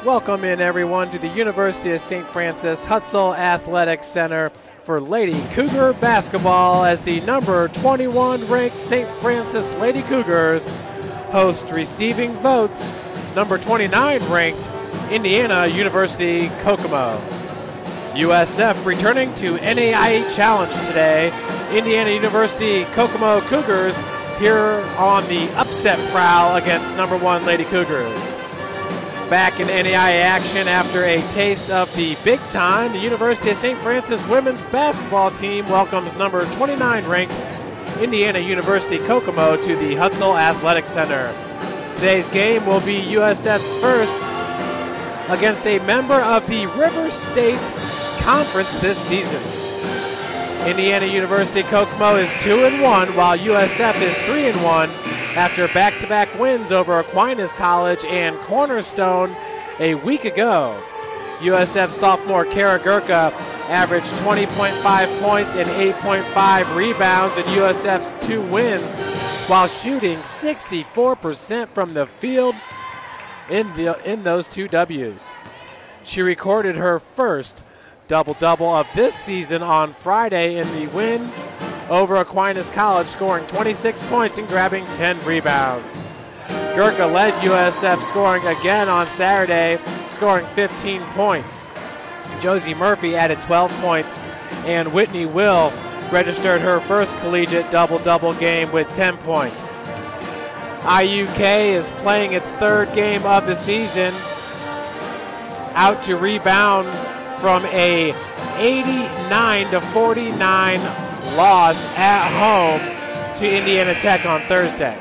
Welcome in, everyone, to the University of St. Francis Hutzel Athletic Center for Lady Cougar basketball as the number 21 ranked St. Francis Lady Cougars host receiving votes number 29 ranked Indiana University Kokomo. USF returning to NAIA Challenge today. Indiana University Kokomo Cougars here on the upset prowl against number 1 Lady Cougars. Back in NAIA action after a taste of the big time, the University of St. Francis women's basketball team welcomes number 29 ranked Indiana University Kokomo to the Hutzel Athletic Center. Today's game will be USF's first against a member of the River States Conference this season. Indiana University Kokomo is 2-1 while USF is 3-1 after back-to-back wins over Aquinas College and Cornerstone a week ago. USF sophomore Kara Gurka averaged 20.5 points and 8.5 rebounds in USF's 2 wins while shooting 64% from the field in those 2 W's. She recorded her first double-double of this season on Friday in the win over Aquinas College, scoring 26 points and grabbing 10 rebounds. Gurka led USF scoring again on Saturday, scoring 15 points. Josie Murphy added 12 points, and Whitney Will registered her first collegiate double-double game with 10 points. IUK is playing its 3rd game of the season, out to rebound from a 89-49 loss at home to Indiana Tech on Thursday.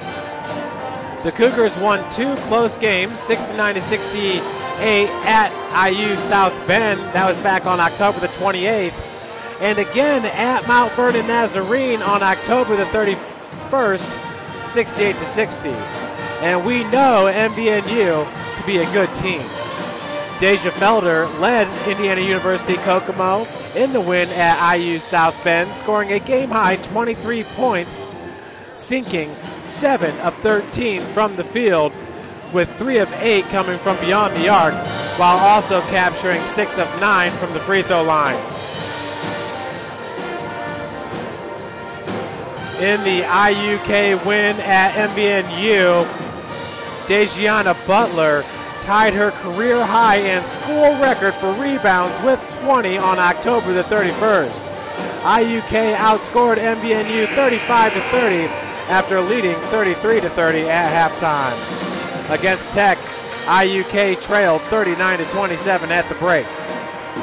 The Cougars won 2 close games, 69-68 at IU South Bend. That was back on October the 28th. And again at Mount Vernon Nazarene on October the 31st, 68-60. And we know MVNU to be a good team. Deja Felder led Indiana University Kokomo in the win at IU South Bend, scoring a game-high 23 points, sinking 7 of 13 from the field, with 3 of 8 coming from beyond the arc, while also capturing 6 of 9 from the free throw line. In the IUK win at MVNU, Dejiana Butler tied her career high and school record for rebounds with 20 on October the 31st. IUK outscored MVNU 35-30 after leading 33-30 at halftime. Against Tech, IUK trailed 39-27 at the break.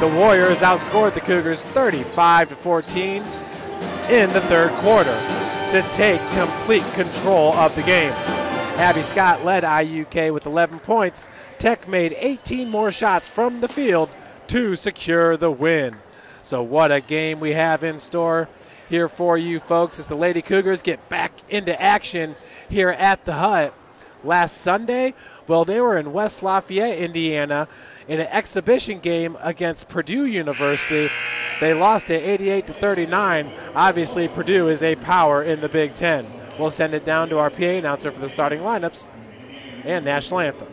The Warriors outscored the Cougars 35-14 in the 3rd quarter to take complete control of the game. Abby Scott led IUK with 11 points. Tech made 18 more shots from the field to secure the win. So what a game we have in store here for you folks as the Lady Cougars get back into action here at the Hut. Last Sunday, well, they were in West Lafayette, Indiana, in an exhibition game against Purdue University. They lost it 88-39. Obviously, Purdue is a power in the Big Ten. We'll send it down to our PA announcer for the starting lineups and national anthem.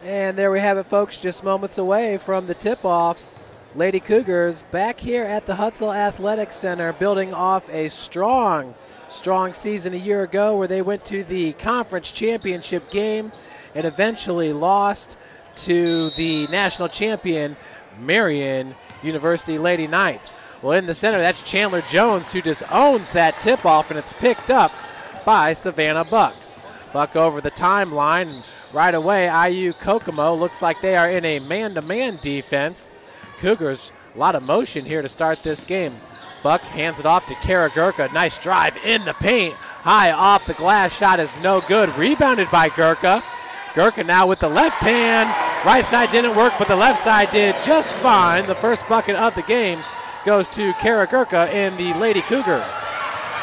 And there we have it, folks, just moments away from the tip-off. Lady Cougars back here at the Hutzel Athletic Center, building off a strong season a year ago where they went to the conference championship game and eventually lost to the national champion, Marion University Lady Knights. Well, in the center, that's Chandler Jones, who just owns that tip-off, and it's picked up by Savannah Buck. Buck over the timeline, and right away, IU Kokomo looks like they are in a man-to-man defense. Cougars, a lot of motion here to start this game. Buck hands it off to Kara Gurka. Nice drive in the paint. High off the glass. Shot is no good. Rebounded by Gurka. Gurka now with the left hand. Right side didn't work, but the left side did just fine. The first bucket of the game goes to Kara Gurka in the Lady Cougars.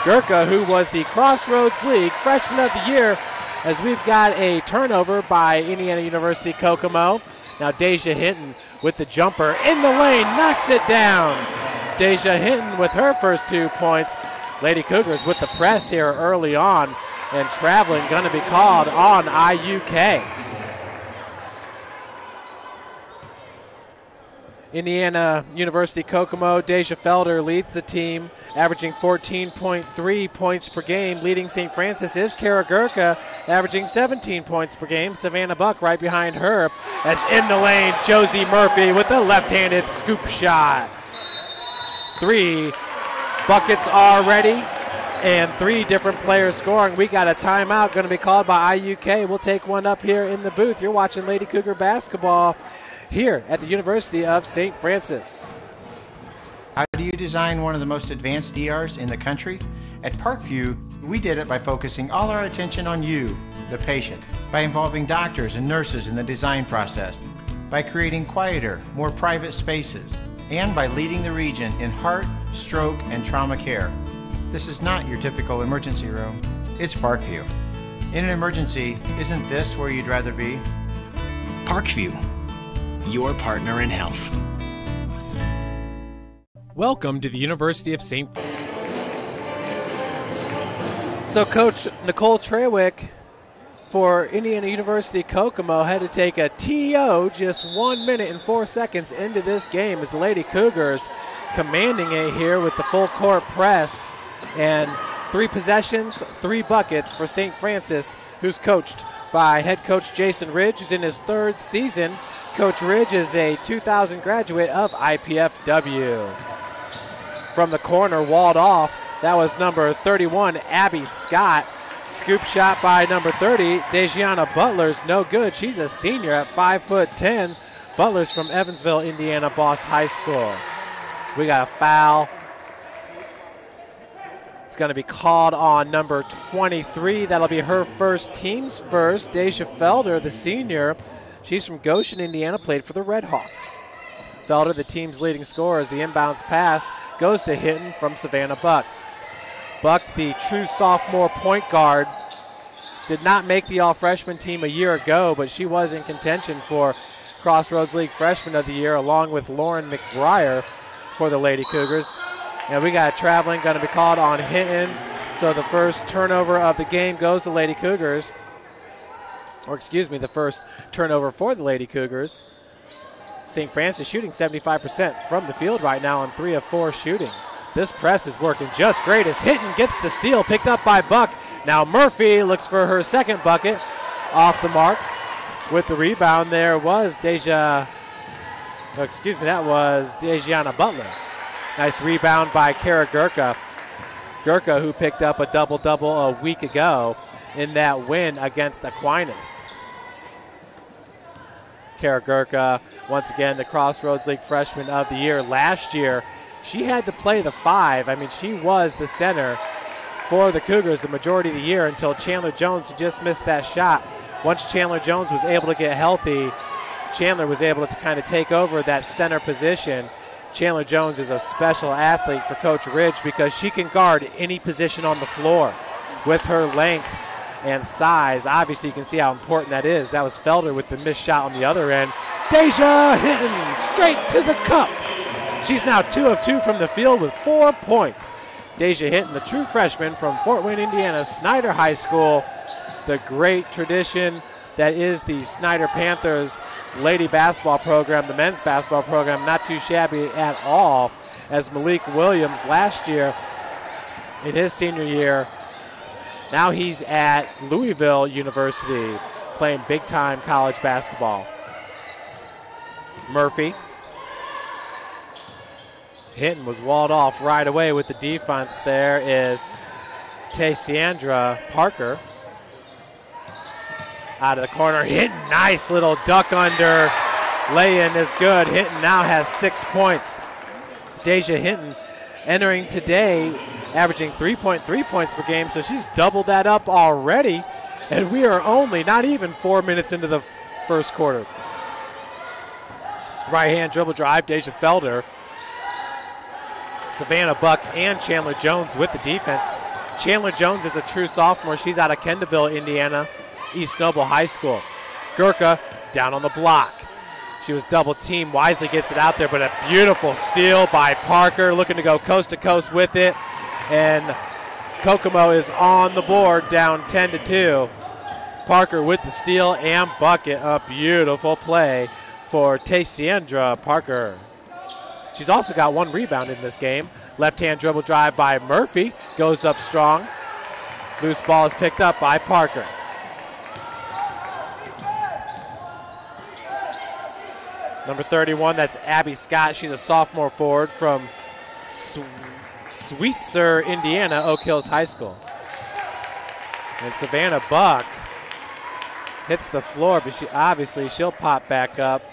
Gurka, who was the Crossroads League Freshman of the Year, as we've got a turnover by Indiana University Kokomo. Now Deja Hinton with the jumper in the lane, knocks it down. Deja Hinton with her first 2 points. Lady Cougars with the press here early on, and traveling going to be called on IUK. Indiana University Kokomo, Deja Felder leads the team, averaging 14.3 points per game. Leading St. Francis is Kara Gurka, averaging 17 points per game. Savannah Buck right behind her. As in the lane, Josie Murphy with the left-handed scoop shot. 3 buckets already, and 3 different players scoring. We got a timeout going to be called by IUK. We'll take one up here in the booth. You're watching Lady Cougar basketball here at the University of St. Francis. How do you design one of the most advanced ERs in the country? At Parkview, we did it by focusing all our attention on you, the patient, by involving doctors and nurses in the design process, by creating quieter, more private spaces, and by leading the region in heart, stroke, and trauma care. This is not your typical emergency room. It's Parkview. In an emergency, isn't this where you'd rather be? Parkview, your partner in health. Welcome to the University of St. Francis. So Coach Nicole Trewick for Indiana University Kokomo had to take a TO just 1 minute and 4 seconds into this game as the Lady Cougars commanding it here with the full court press. And 3 possessions, 3 buckets for St. Francis, who's coached by head coach Jason Ridge, who's in his 3rd season. Coach Ridge is a 2000 graduate of IPFW. From the corner, walled off. That was number 31, Abby Scott. Scoop shot by number 30, Dejiana Butler's no good. She's a senior at 5'10". Butler's from Evansville, Indiana, Boss High School. We got a foul. It's going to be called on number 23. That'll be her first, team's first. Deja Felder, the senior. She's from Goshen, Indiana, played for the Red Hawks. Felder, the team's leading scorer, as the inbounds pass goes to Hinton from Savannah Buck. Buck, the true sophomore point guard, did not make the all-freshman team a year ago, but she was in contention for Crossroads League Freshman of the Year, along with Lauren McBriar for the Lady Cougars. And we got traveling going to be called on Hinton. So the first turnover of the game goes to Lady Cougars. Or excuse me, the first turnover for the Lady Cougars. St. Francis shooting 75% from the field right now on 3 of 4 shooting. This press is working just great as Hinton gets the steal, picked up by Buck. Now Murphy looks for her second bucket, off the mark. With the rebound there was Deja Oh, excuse me, that was Dejanna Butler. Nice rebound by Kara Gurka. Gurka, who picked up a double-double a week ago in that win against Aquinas. Kara Gurka, once again, the Crossroads League Freshman of the Year. Last year, she had to play the 5. I mean, she was the center for the Cougars the majority of the year until Chandler Jones, who just missed that shot. Once Chandler Jones was able to get healthy, Chandler was able to kind of take over that center position. Chandler Jones is a special athlete for Coach Ridge because she can guard any position on the floor with her length and size. Obviously, you can see how important that is. That was Felder with the missed shot on the other end. Deja hitting straight to the cup. She's now 2 of 2 from the field with 4 points. Deja Hinton, the true freshman from Fort Wayne, Indiana, Snyder High School. The great tradition that is the Snyder Panthers lady basketball program, the men's basketball program, not too shabby at all, as Malik Williams last year in his senior year, now he's at Louisville University playing big-time college basketball. Murphy. Hinton was walled off right away with the defense. There is Taysandra Parker. Out of the corner, Hinton, nice little duck under. Lay-in is good. Hinton now has 6 points. Deja Hinton entering today, averaging 3.3 points per game, so she's doubled that up already. And we are only not even 4 minutes into the first quarter. Right-hand dribble drive, Deja Felder. Savannah Buck and Chandler Jones with the defense. Chandler Jones is a true sophomore. She's out of Kendallville, Indiana, East Noble High School. Gurka down on the block. She was double teamed. Wisely gets it out there, but a beautiful steal by Parker, looking to go coast to coast with it. And Kokomo is on the board, down 10-2. Parker with the steal and bucket. A beautiful play for Taysandra Parker. She's also got 1 rebound in this game. Left-hand dribble drive by Murphy. Goes up strong. Loose ball is picked up by Parker. Number 31, that's Abby Scott. She's a sophomore forward from Sweetser, Indiana, Oak Hills High School. And Savannah Buck hits the floor, but she'll pop back up.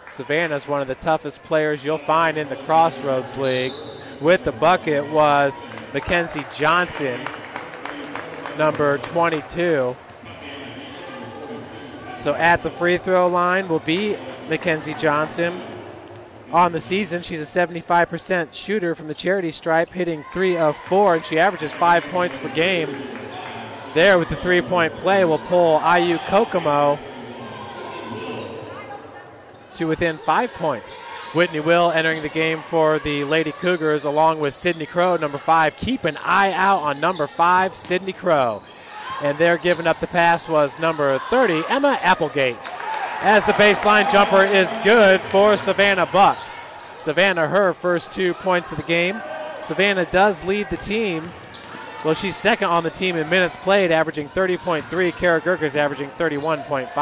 Savannah's one of the toughest players you'll find in the Crossroads League. With the bucket was Mackenzie Johnson, number 22. So at the free throw line will be Mackenzie Johnson. On the season, she's a 75% shooter from the charity stripe, hitting 3 of 4, and she averages 5 points per game. There with the three-point play will pull IU Kokomo to within 5 points. Whitney Will entering the game for the Lady Cougars along with Sydney Crow, number 5. Keep an eye out on number 5, Sydney Crow. And there giving up the pass was number 30, Emma Applegate. As the baseline jumper is good for Savannah Buck. Savannah, her first 2 points of the game. Savannah does lead the team. Well, she's second on the team in minutes played, averaging 30.3. Kara Gurka's averaging 31.5.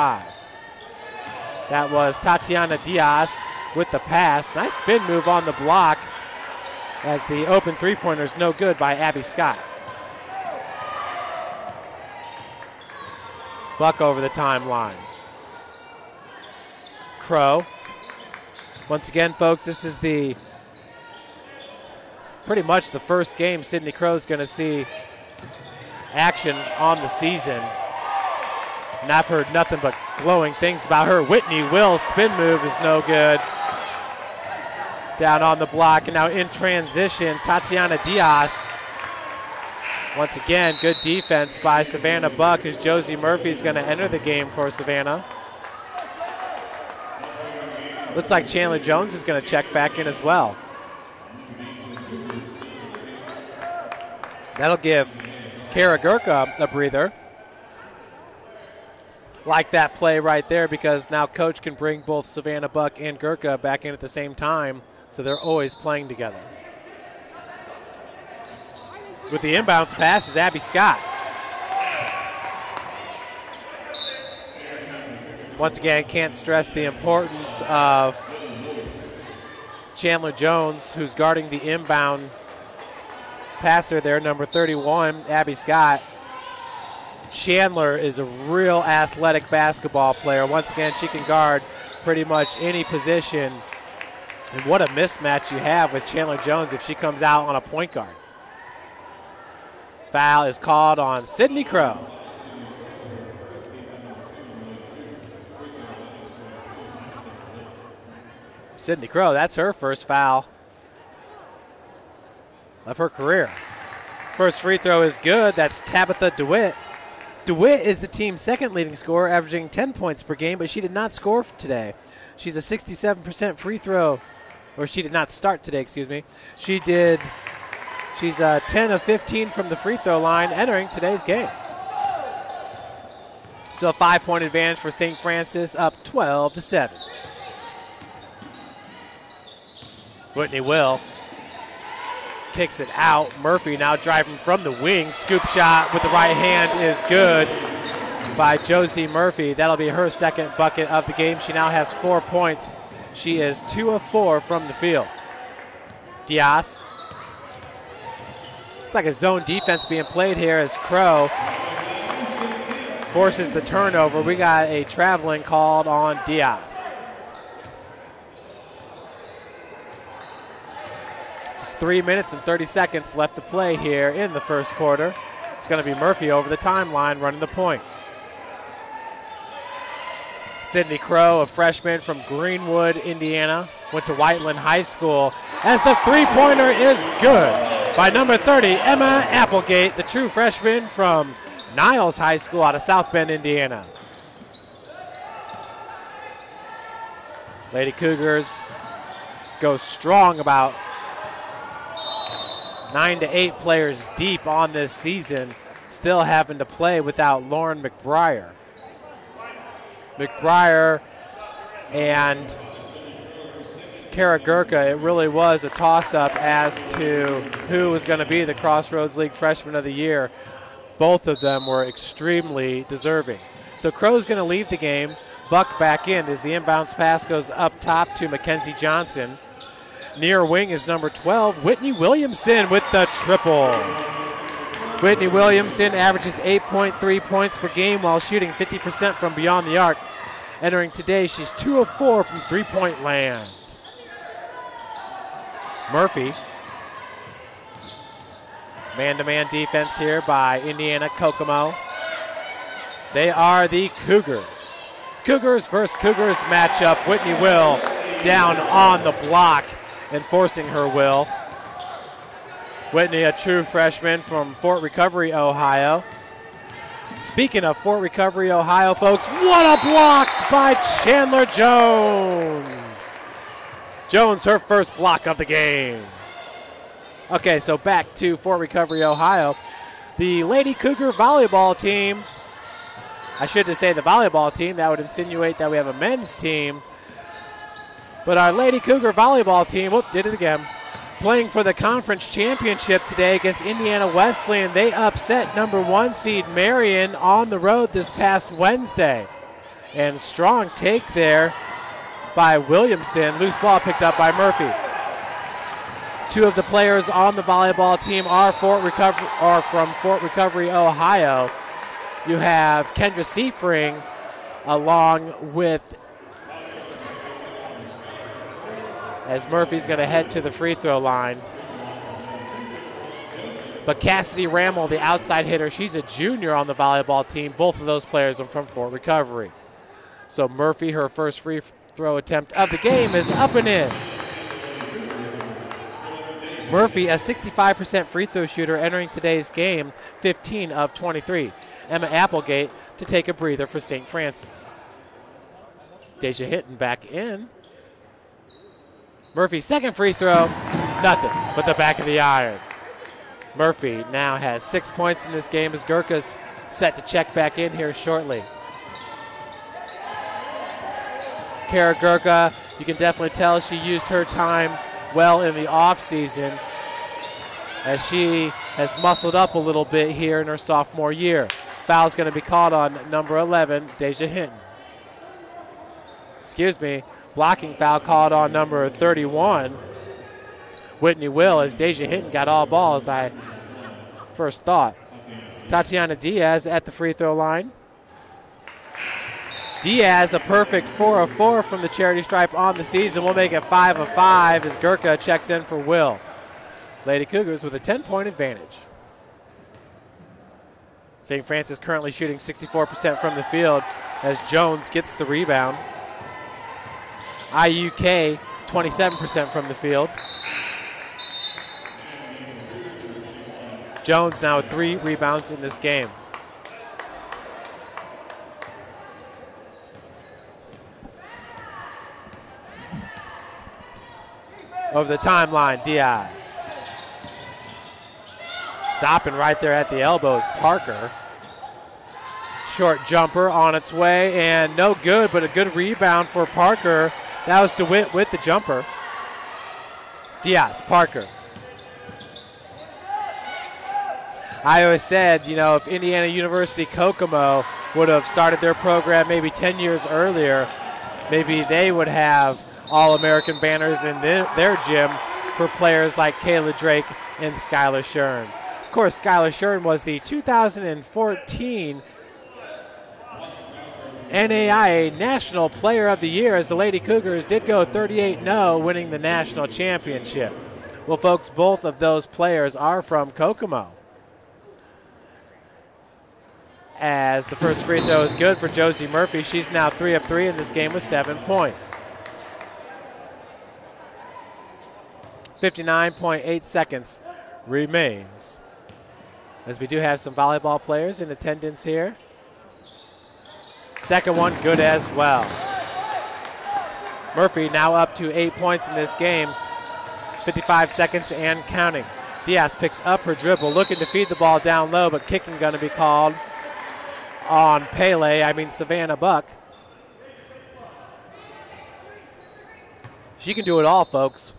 That was Tatiana Diaz with the pass. Nice spin move on the block as the open three-pointer is no good by Abby Scott. Buck over the timeline. Crow. Once again, folks, this is pretty much the first game Sydney Crow's going to see action on the season. And I've heard nothing but glowing things about her. Whitney Will spin move is no good. Down on the block, and now in transition, Tatiana Diaz. Once again, good defense by Savannah Buck as Josie Murphy is going to enter the game for Savannah. Looks like Chandler Jones is going to check back in as well. That'll give Kara Gurka a breather. Like that play right there, because now coach can bring both Savannah Buck and Gurka back in at the same time, so they're always playing together. With the inbounds pass is Abby Scott. Once again, can't stress the importance of Chandler Jones, who's guarding the inbound passer there, number 31, Abby Scott. Chandler is a real athletic basketball player. Once again, she can guard pretty much any position. And what a mismatch you have with Chandler Jones if she comes out on a point guard. Foul is called on Sydney Crow. Sydney Crow, that's her first foul of her career. First free throw is good. That's Tabitha DeWitt. DeWitt is the team's second leading scorer, averaging 10 points per game, but she did not score today. She's a 67% free throw, or she did not start today, excuse me. She's 10 of 15 from the free throw line entering today's game. So a 5-point advantage for St. Francis, up 12-7. Whitney Will kicks it out. Murphy now driving from the wing. Scoop shot with the right hand is good by Josie Murphy. That'll be her second bucket of the game. She now has 4 points. She is 2 of 4 from the field. Diaz. It's like a zone defense being played here as Crow forces the turnover. We got a traveling called on Diaz. 3 minutes and 30 seconds left to play here in the first quarter. It's going to be Murphy over the timeline running the point. Sydney Crow, a freshman from Greenwood, Indiana, went to Whiteland High School, as the three-pointer is good by number 30, Emma Applegate, the true freshman from Niles High School out of South Bend, Indiana. Lady Cougars go strong, about 9 to 8 players deep on this season, still having to play without Lauren McBriar. McBriar and Kara Gurka, it really was a toss-up as to who was going to be the Crossroads League Freshman of the Year. Both of them were extremely deserving. So Crow's going to leave the game. Buck back in as the inbounds pass goes up top to Mackenzie Johnson. Near wing is number 12, Whitney Williamson with the triple. Whitney Williamson averages 8.3 points per game while shooting 50% from beyond the arc. Entering today, she's 2 of 4 from three-point land. Murphy. Man-to-man defense here by Indiana Kokomo. They are the Cougars. Cougars versus Cougars matchup. Whitney Will down on the block, enforcing her will. Whitney, a true freshman from Fort Recovery, Ohio. Speaking of Fort Recovery, Ohio, folks, what a block by Chandler Jones. Jones, her first block of the game. Okay, so back to Fort Recovery, Ohio. The Lady Cougar volleyball team, I should just say the volleyball team, that would insinuate that we have a men's team. But our Lady Cougar volleyball team, whoop, did it again, playing for the conference championship today against Indiana Wesleyan. They upset number 1 seed Marion on the road this past Wednesday. And strong take there by Williamson. Loose ball picked up by Murphy. 2 of the players on the volleyball team are from Fort Recovery, Ohio. You have Kendra Seifring along with, as Murphy's going to head to the free throw line. But Cassidy Rammel, the outside hitter, she's a junior on the volleyball team. Both of those players are from Fort Recovery. So Murphy, her first free throw attempt of the game, is up and in. Murphy, a 65% free throw shooter, entering today's game, 15 of 23. Emma Applegate to take a breather for St. Francis. Deja Hinton back in. Murphy's second free throw, nothing but the back of the iron. Murphy now has 6 points in this game as Gurka's set to check back in here shortly. Kara Gurka, you can definitely tell she used her time well in the offseason as she has muscled up a little bit here in her sophomore year. Foul's going to be called on number 11, Deja Hinton. Excuse me, Blocking foul called on number 31, Whitney Will, as Deja Hinton got all balls, I first thought. Tatiana Diaz at the free throw line. Diaz, a perfect 4 of 4 from the charity stripe on the season. We'll make it 5 of 5 as Gurka checks in for Will. Lady Cougars with a 10-point advantage. St. Francis currently shooting 64% from the field as Jones gets the rebound. IUK 27% from the field. Jones now with 3 rebounds in this game. Over the timeline, Diaz. Stopping right there at the elbows, Parker. Short jumper on its way, and no good, but a good rebound for Parker. That was DeWitt with the jumper. Diaz, Parker. I always said, you know, if Indiana University Kokomo would have started their program maybe 10 years earlier, maybe they would have All-American banners in their gym for players like Kayla Drake and Skylar Shern. Of course, Skylar Shern was the 2014 NAIA National Player of the Year, as the Lady Cougars did go 38-0, winning the national championship. Well, folks, both of those players are from Kokomo. As the first free throw is good for Josie Murphy. She's now 3 of 3 in this game with 7 points. 59.8 seconds remains, as we do have some volleyball players in attendance here. Second one good as well. Murphy now up to 8 points in this game. 55 seconds and counting. Diaz picks up her dribble, looking to feed the ball down low, but kicking going to be called on Savannah Buck. She can do it all, folks.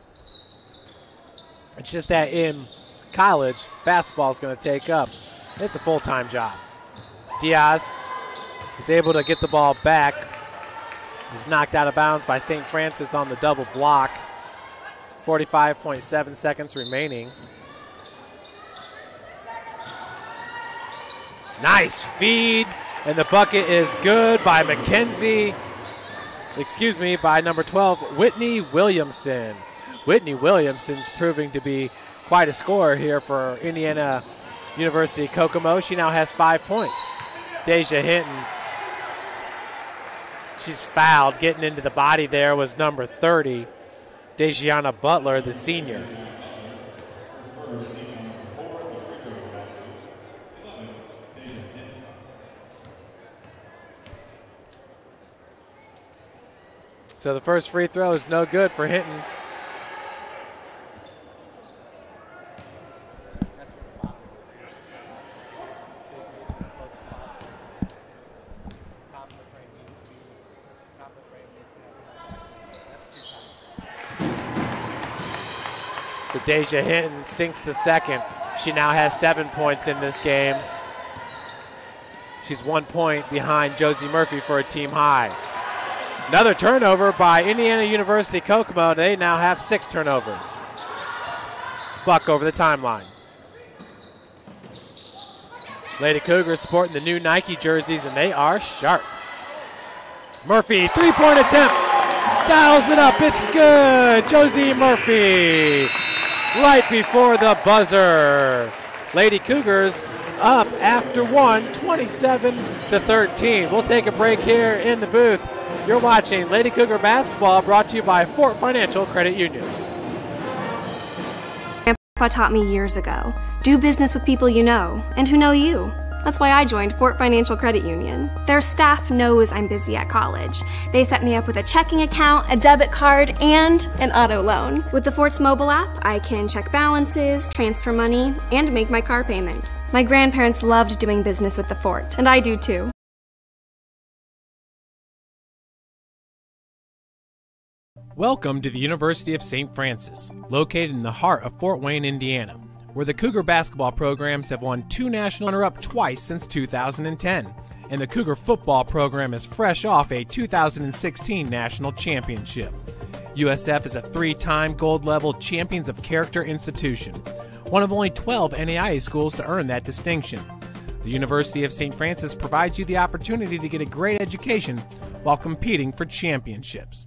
It's just that in college, basketball is going to take up. It's a full-time job. Diaz is able to get the ball back. He's knocked out of bounds by St. Francis on the double block. 45.7 seconds remaining. Nice feed, and the bucket is good by by number 12, Whitney Williamson. Whitney Williamson's proving to be quite a scorer here for Indiana University Kokomo. She now has 5 points. Deja Hinton, she's fouled. Getting into the body there was number 30, Dejiana Butler, the senior. So the first free throw is no good for Hinton. So Deja Hinton sinks the second. She now has 7 points in this game. She's 1 point behind Josie Murphy for a team high. Another turnover by Indiana University Kokomo. They now have 6 turnovers. Buck over the timeline. Lady Cougars sporting the new Nike jerseys, and they are sharp. Murphy, three-point attempt. Dials it up. It's good. Josie Murphy right before the buzzer. Lady Cougars up after one, 27-13. We'll take a break here in the booth. You're watching Lady Cougar Basketball, brought to you by Fort Financial Credit Union. Grandpa taught me years ago, do business with people you know and who know you. That's why I joined Fort Financial Credit Union. Their staff knows I'm busy at college. They set me up with a checking account, a debit card, and an auto loan. With the Fort's mobile app, I can check balances, transfer money, and make my car payment. My grandparents loved doing business with the Fort, and I do too. Welcome to the University of St. Francis, located in the heart of Fort Wayne, Indiana, where the Cougar basketball programs have won 2 national runner-up twice since 2010. and the Cougar football program is fresh off a 2016 national championship. USF is a 3-time gold-level Champions of Character institution, one of only 12 NAIA schools to earn that distinction. The University of St. Francis provides you the opportunity to get a great education while competing for championships.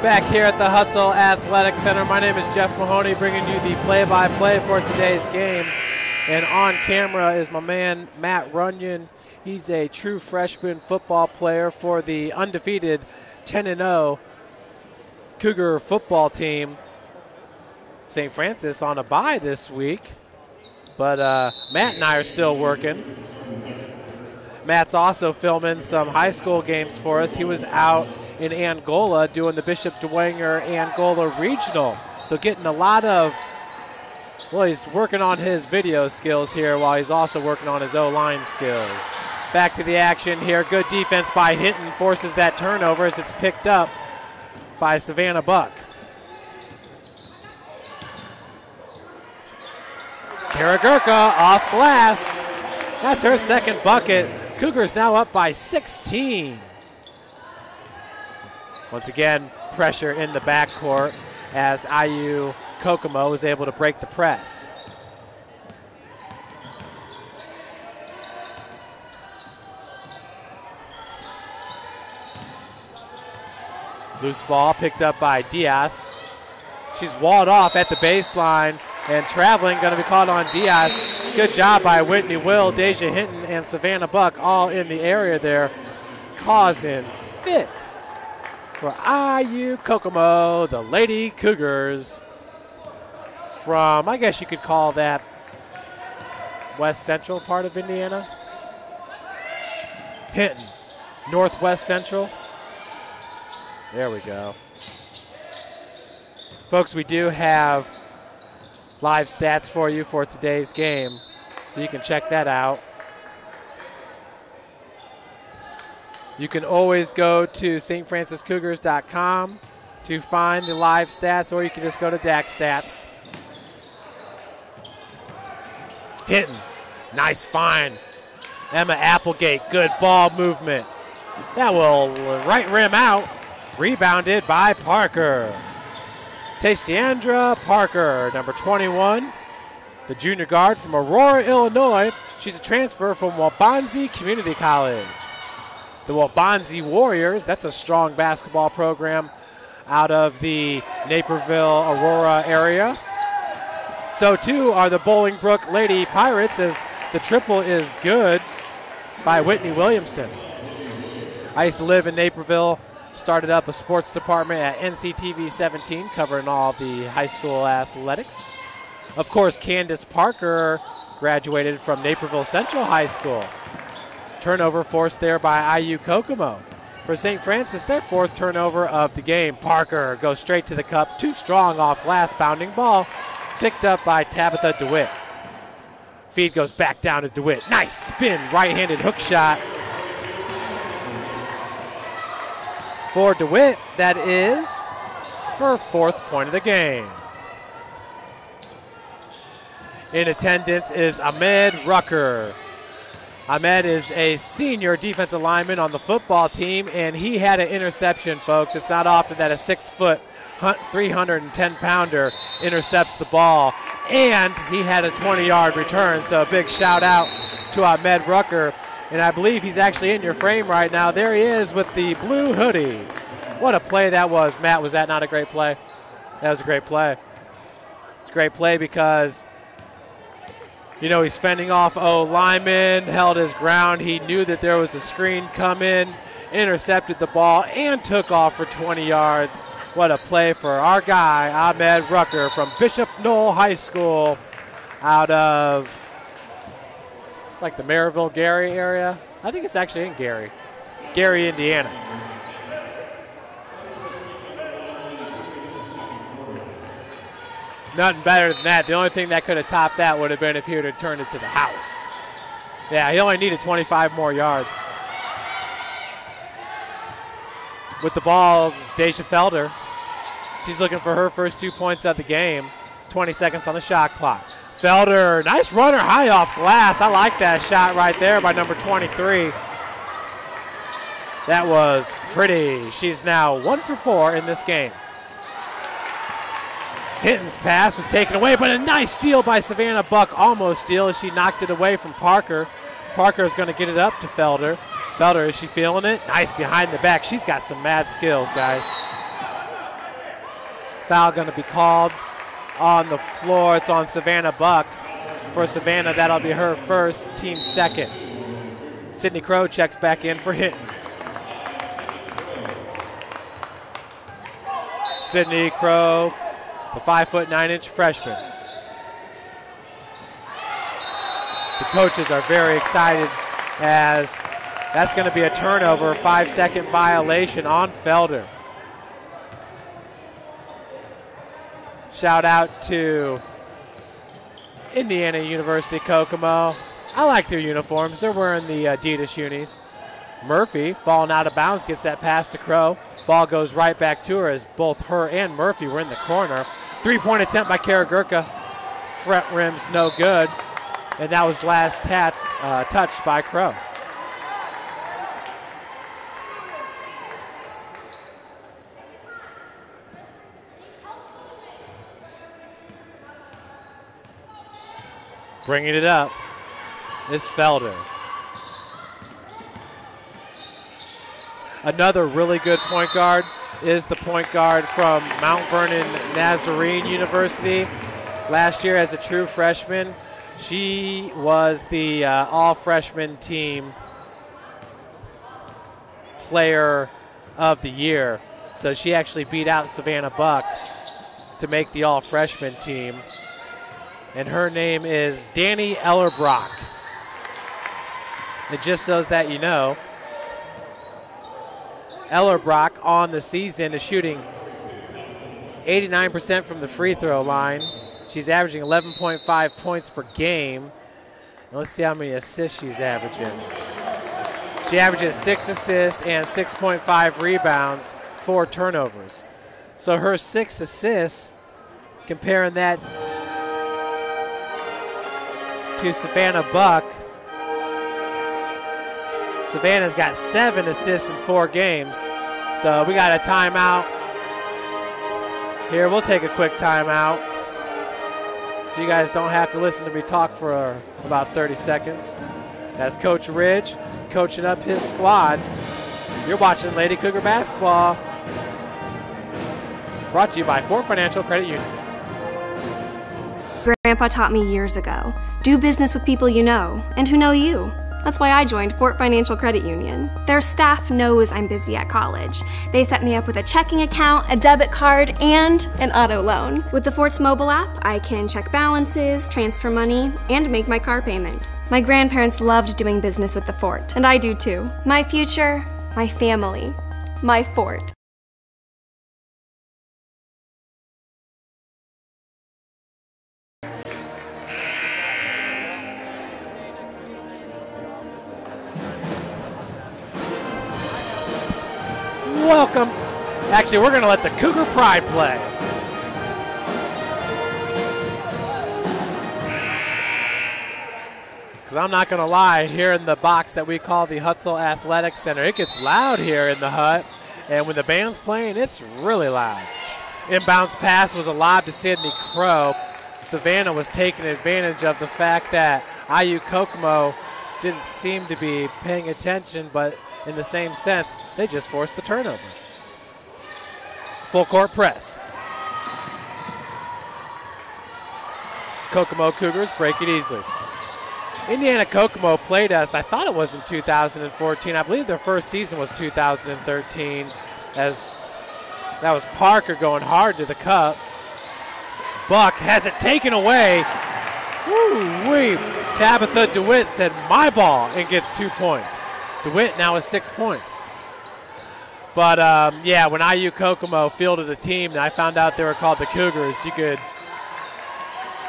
Back here at the Hutzel Athletic Center, my name is Jeff Mahoney, bringing you the play-by-play for today's game. And on camera is my man, Matt Runyon. He's a true freshman football player for the undefeated 10-0 Cougar football team. St. Francis on a bye this week, but Matt and I are still working. Matt's also filming some high school games for us. He was out in Angola doing the Bishop Dwenger Angola Regional. So getting a lot of, well, he's working on his video skills here while he's also working on his O-line skills. Back to the action here. Good defense by Hinton, forces that turnover as it's picked up by Savannah Buck. Kara Gurka off glass. That's her second bucket. Cougars now up by 16. Once again, pressure in the backcourt as IU Kokomo is able to break the press. Loose ball picked up by Diaz. She's walled off at the baseline, and traveling going to be called on Diaz. Good job by Whitney Will, Deja Hinton, and Savannah Buck all in the area there, causing fits for IU Kokomo, the Lady Cougars from, I guess you could call that west central part of Indiana. Hinton, northwest central. There we go. Folks, we do have live stats for you for today's game, so you can check that out. You can always go to stfranciscougars.com to find the live stats, or you can just go to DAC Stats. Hinton, nice find. Emma Applegate, good ball movement. That will right rim out. Rebounded by Parker. Tatiandra Parker, number 21, the junior guard from Aurora, Illinois. She's a transfer from Waubonsie Community College. The Waubonsie Warriors, that's a strong basketball program out of the Naperville, Aurora area. So too are the Bolingbrook Lady Pirates, as the triple is good by Whitney Williamson. I used to live in Naperville. Started up a sports department at NCTV 17, covering all the high school athletics. Of course, Candace Parker graduated from Naperville Central High School. Turnover forced there by IU Kokomo. For St. Francis, their fourth turnover of the game. Parker goes straight to the cup, too strong off glass, bounding ball, picked up by Tabitha DeWitt. Feed goes back down to DeWitt. Nice spin, right-handed hook shot. For DeWitt, that is her fourth point of the game. In attendance is Ahmed Rucker. Ahmed is a senior defensive lineman on the football team, and he had an interception, folks. It's not often that a 6-foot, 310-pounder intercepts the ball, and he had a 20-yard return, so a big shout-out to Ahmed Rucker. And I believe he's actually in your frame right now. There he is with the blue hoodie. What a play that was. Matt, was that not a great play? That was a great play. It's a great play because, you know, he's fending off lineman, held his ground. He knew that there was a screen coming, intercepted the ball, and took off for 20 yards. What a play for our guy, Ahmed Rucker from Bishop Knoll High School out of, it's like the Maryville, Gary area. I think it's actually in Gary, Indiana. Nothing better than that. The only thing that could have topped that would have been if he would have turned it to the house. Yeah, he only needed 25 more yards. With the ball, Deja Felder. She's looking for her first 2 points of the game. 20 seconds on the shot clock. Felder, nice runner high off glass. I like that shot right there by number 23. That was pretty. She's now 1 for 4 in this game. Hinton's pass was taken away, but a nice steal by Savannah Buck. Almost steal as she knocked it away from Parker. Parker is going to get it up to Felder. Felder, is she feeling it? Nice behind the back. She's got some mad skills, guys. Foul going to be called on the floor. It's on Savannah Buck. For Savannah, that'll be her first, team second. Sydney Crow checks back in for Hinton. Sydney Crow, the 5'9" freshman. The coaches are very excited as that's going to be a turnover, 5-second violation on Felder. Shout out to Indiana University Kokomo. I like their uniforms. They're wearing the Adidas unis. Murphy, falling out of bounds, gets that pass to Crow. Ball goes right back to her as both her and Murphy were in the corner. 3-point attempt by Kara Gurka. Front rim's no good. And that was last touched by Crow. Bringing it up is Felder. Another really good point guard is the point guard from Mount Vernon Nazarene University. Last year as a true freshman, she was the all-freshman team player of the year. So she actually beat out Savannah Buck to make the all-freshman team. And her name is Danny Ellerbrock. And just so that you know, Ellerbrock on the season is shooting 89% from the free throw line. She's averaging 11.5 points per game. And let's see how many assists she's averaging. She averages 6 assists and 6.5 rebounds, 4 turnovers. So her 6 assists, comparing that to Savannah Buck, Savannah's got 7 assists in 4 games. So we got a timeout. Here, we'll take a quick timeout so you guys don't have to listen to me talk for about 30 seconds. As Coach Ridge coaching up his squad. You're watching Lady Cougar Basketball. Brought to you by Fort Financial Credit Union. Grandpa taught me years ago, do business with people you know and who know you. That's why I joined Fort Financial Credit Union. Their staff knows I'm busy at college. They set me up with a checking account, a debit card, and an auto loan. With the Fort's mobile app, I can check balances, transfer money, and make my car payment. My grandparents loved doing business with the Fort, and I do too. My future, my family, my Fort. Welcome. Actually, we're going to let the Cougar Pride play. Because I'm not going to lie, here in the box that we call the Hutzel Athletic Center, it gets loud here in the hut. And when the band's playing, it's really loud. Inbounds pass was a lob to Sydney Crow. Savannah was taking advantage of the fact that IU Kokomo didn't seem to be paying attention, but in the same sense, they just forced the turnover. Full court press. Kokomo Cougars break it easily. Indiana Kokomo played us, I thought it was in 2014. I believe their first season was 2013, as that was Parker going hard to the cup. Buck has it taken away. Woo-wee. Tabitha DeWitt said, my ball, and gets 2 points. DeWitt now has 6 points. But, yeah, when IU Kokomo fielded a team, and I found out they were called the Cougars, you could,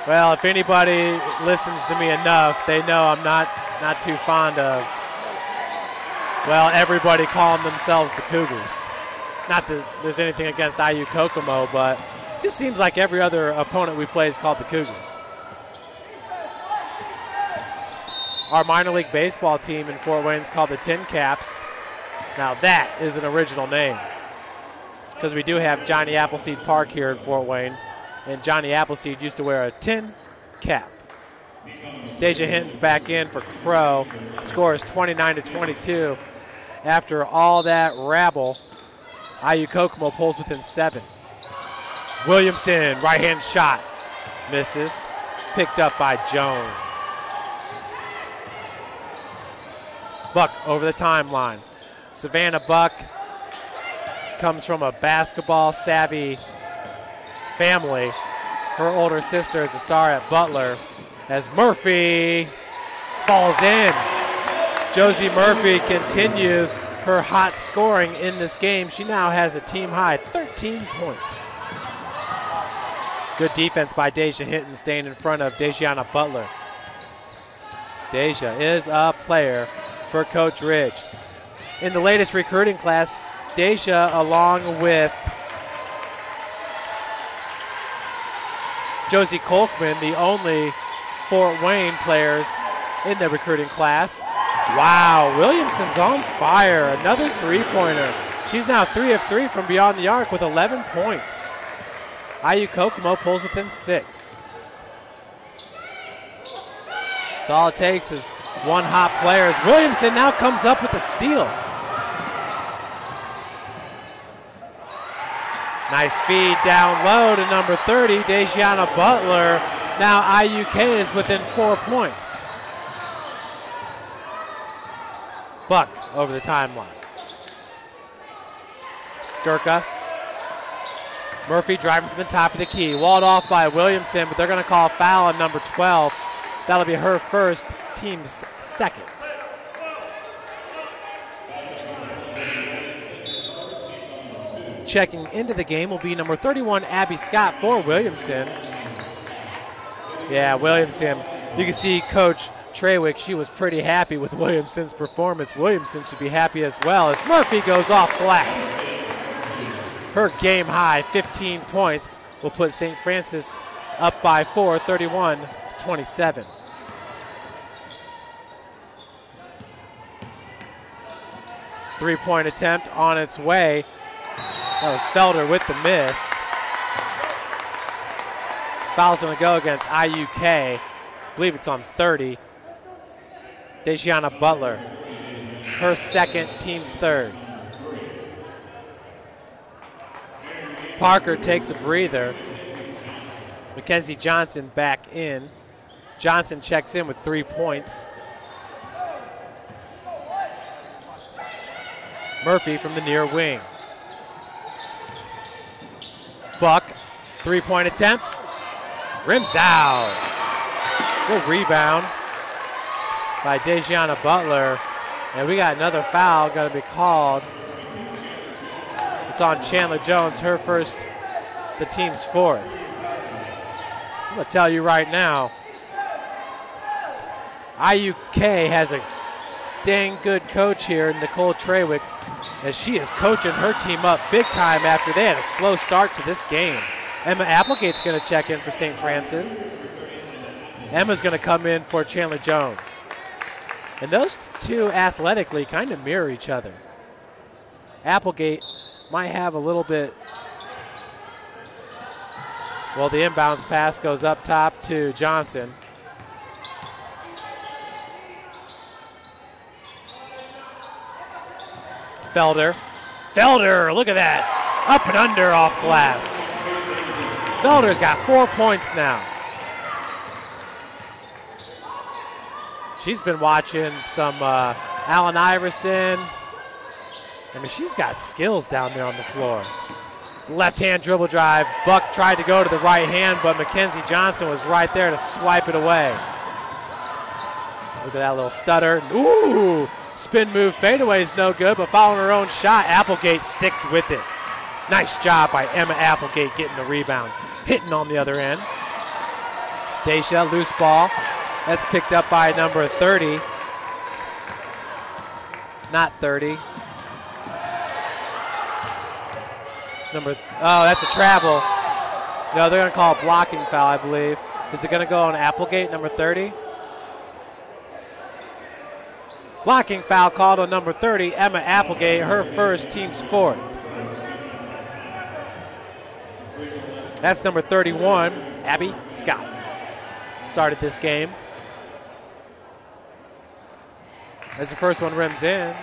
well, if anybody listens to me enough, they know I'm not too fond of, well, everybody calling themselves the Cougars. Not that there's anything against IU Kokomo, but it just seems like every other opponent we play is called the Cougars. Our minor league baseball team in Fort Wayne is called the Tin Caps. Now that is an original name, because we do have Johnny Appleseed Park here in Fort Wayne, and Johnny Appleseed used to wear a tin cap. Deja Hinton's back in for Crow. Score is 29-22. After all that rabble, IU Kokomo pulls within 7. Williamson, right-hand shot, misses. Picked up by Jones. Buck over the timeline. Savannah Buck comes from a basketball-savvy family. Her older sister is a star at Butler. As Murphy falls in. Josie Murphy continues her hot scoring in this game. She now has a team-high 13 points. Good defense by Deja Hinton, staying in front of Dejiana Butler. Deja is a player for Coach Ridge. In the latest recruiting class, Deja, along with Josie Kolkman, the only Fort Wayne players in the recruiting class. Wow, Williamson's on fire. Another three-pointer. She's now 3 of 3 from beyond the arc with 11 points. IU Kokomo pulls within 6. That's all it takes is one hot player. As Williamson now comes up with a steal. Nice feed down low to number 30, Dejiana Butler. Now IUK is within 4 points. Buck over the timeline. Gurka. Murphy driving from the top of the key. Walled off by Williamson, but they're going to call a foul on number 12. That'll be her first, team's second. Checking into the game will be number 31, Abby Scott for Williamson. Yeah, Williamson. You can see Coach Trawick, she was pretty happy with Williamson's performance. Williamson should be happy as well as Murphy goes off glass. Her game high 15 points will put St. Francis up by 4, 31-27. Three-point attempt on its way. That was Felder with the miss. Foul's going to go against IUK. I believe it's on 30. Dejiana Butler, her second, team's third. Parker takes a breather. Mackenzie Johnson back in. Johnson checks in with 3 points. Murphy from the near wing. Buck, three-point attempt. Rims out. Good rebound by Dejiana Butler. And we got another foul going to be called. It's on Chandler Jones, her first, the team's fourth. I'm going to tell you right now, IUK has a dang good coach here, Nicole Trawick, as she is coaching her team up big time after they had a slow start to this game. Emma Applegate's going to check in for St. Francis. Emma's going to come in for Chandler Jones. And those two athletically kind of mirror each other. Applegate might have a little bit. Well, the inbounds pass goes up top to Johnson. Felder, look at that. Up and under off glass. Felder's got 4 points now. She's been watching some Allen Iverson. I mean, she's got skills down there on the floor. Left-hand dribble drive. Buck tried to go to the right hand, but Mackenzie Johnson was right there to swipe it away. Look at that little stutter. Ooh, spin move fadeaway is no good, but following her own shot, Applegate sticks with it. Nice job by Emma Applegate getting the rebound. Hitting on the other end. Deja, loose ball. That's picked up by number 30. Not 30. That's a travel. No, they're going to call a blocking foul, I believe. Is it going to go on Applegate, number 30? Blocking foul called on number 30, Emma Applegate, her first, team's fourth. That's number 31, Abby Scott. Started this game. As the first one rims in.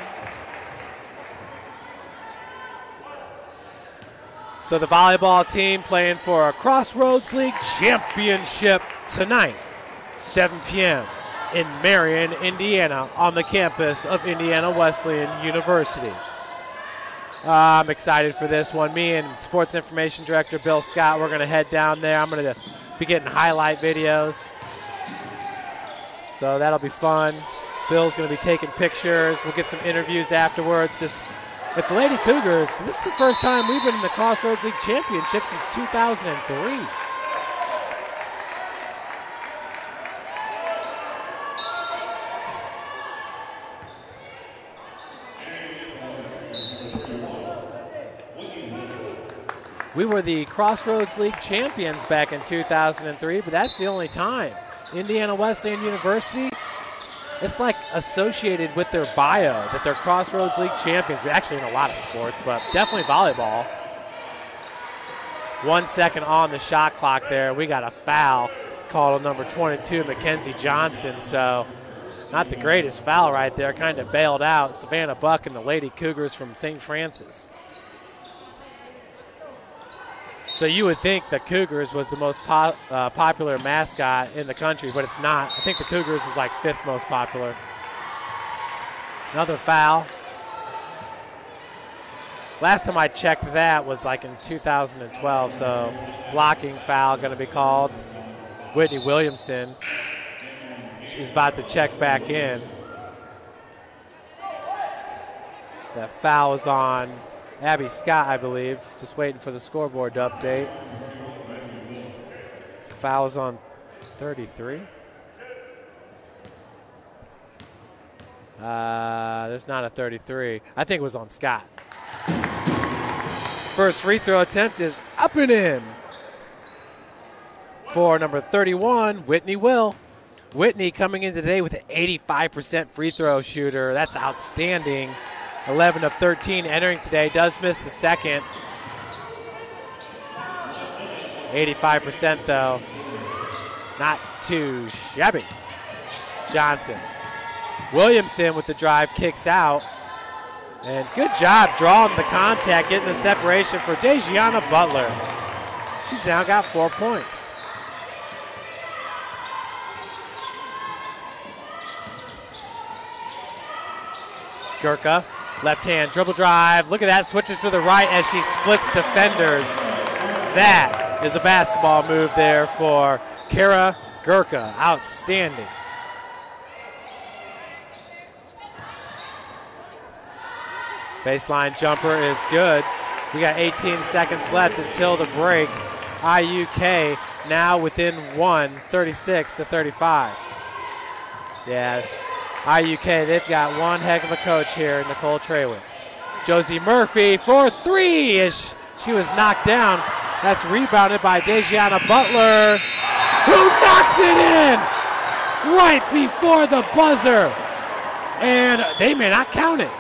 So the volleyball team playing for a Crossroads League championship tonight, 7 p.m. in Marion, Indiana, on the campus of Indiana Wesleyan University. I'm excited for this one. Me and Sports Information Director Bill Scott, we're going to head down there. I'm going to be getting highlight videos. So that'll be fun. Bill's going to be taking pictures. We'll get some interviews afterwards. Just with the Lady Cougars, this is the first time we've been in the Crossroads League Championship since 2003. We were the Crossroads League champions back in 2003, but that's the only time. Indiana Wesleyan University, it's like associated with their bio that they're Crossroads League champions. Actually in a lot of sports, but definitely volleyball. 1 second on the shot clock there. We got a foul called on number 22, Mackenzie Johnson. So not the greatest foul right there. Kind of bailed out Savannah Buck and the Lady Cougars from St. Francis. So you would think the Cougars was the most popular mascot in the country, but it's not. I think the Cougars is like 5th most popular. Another foul. Last time I checked that was like in 2012, so blocking foul going to be called. Whitney Williamson, she's about to check back in. That foul is on Abby Scott, I believe. Just waiting for the scoreboard to update. Foul's on 33. There's not a 33. I think it was on Scott. First free throw attempt is up and in for number 31, Whitney Will. Whitney coming in today with an 85% free throw shooter. That's outstanding. 11 of 13 entering today, does miss the second. 85% though, not too shabby. Johnson. Williamson with the drive, kicks out. And good job drawing the contact, getting the separation for Dejiana Butler. She's now got 4 points. Gurka. Left hand dribble drive. Look at that, switches to the right as she splits defenders. That is a basketball move there for Kara Gurka. Outstanding. Baseline jumper is good. We got 18 seconds left until the break. IUK now within 1, 36-35. Yeah. IUK, they've got one heck of a coach here, Nicole Trawick. Josie Murphy for 3 as she was knocked down. That's rebounded by Dejiana Butler, who knocks it in right before the buzzer. And they may not count it.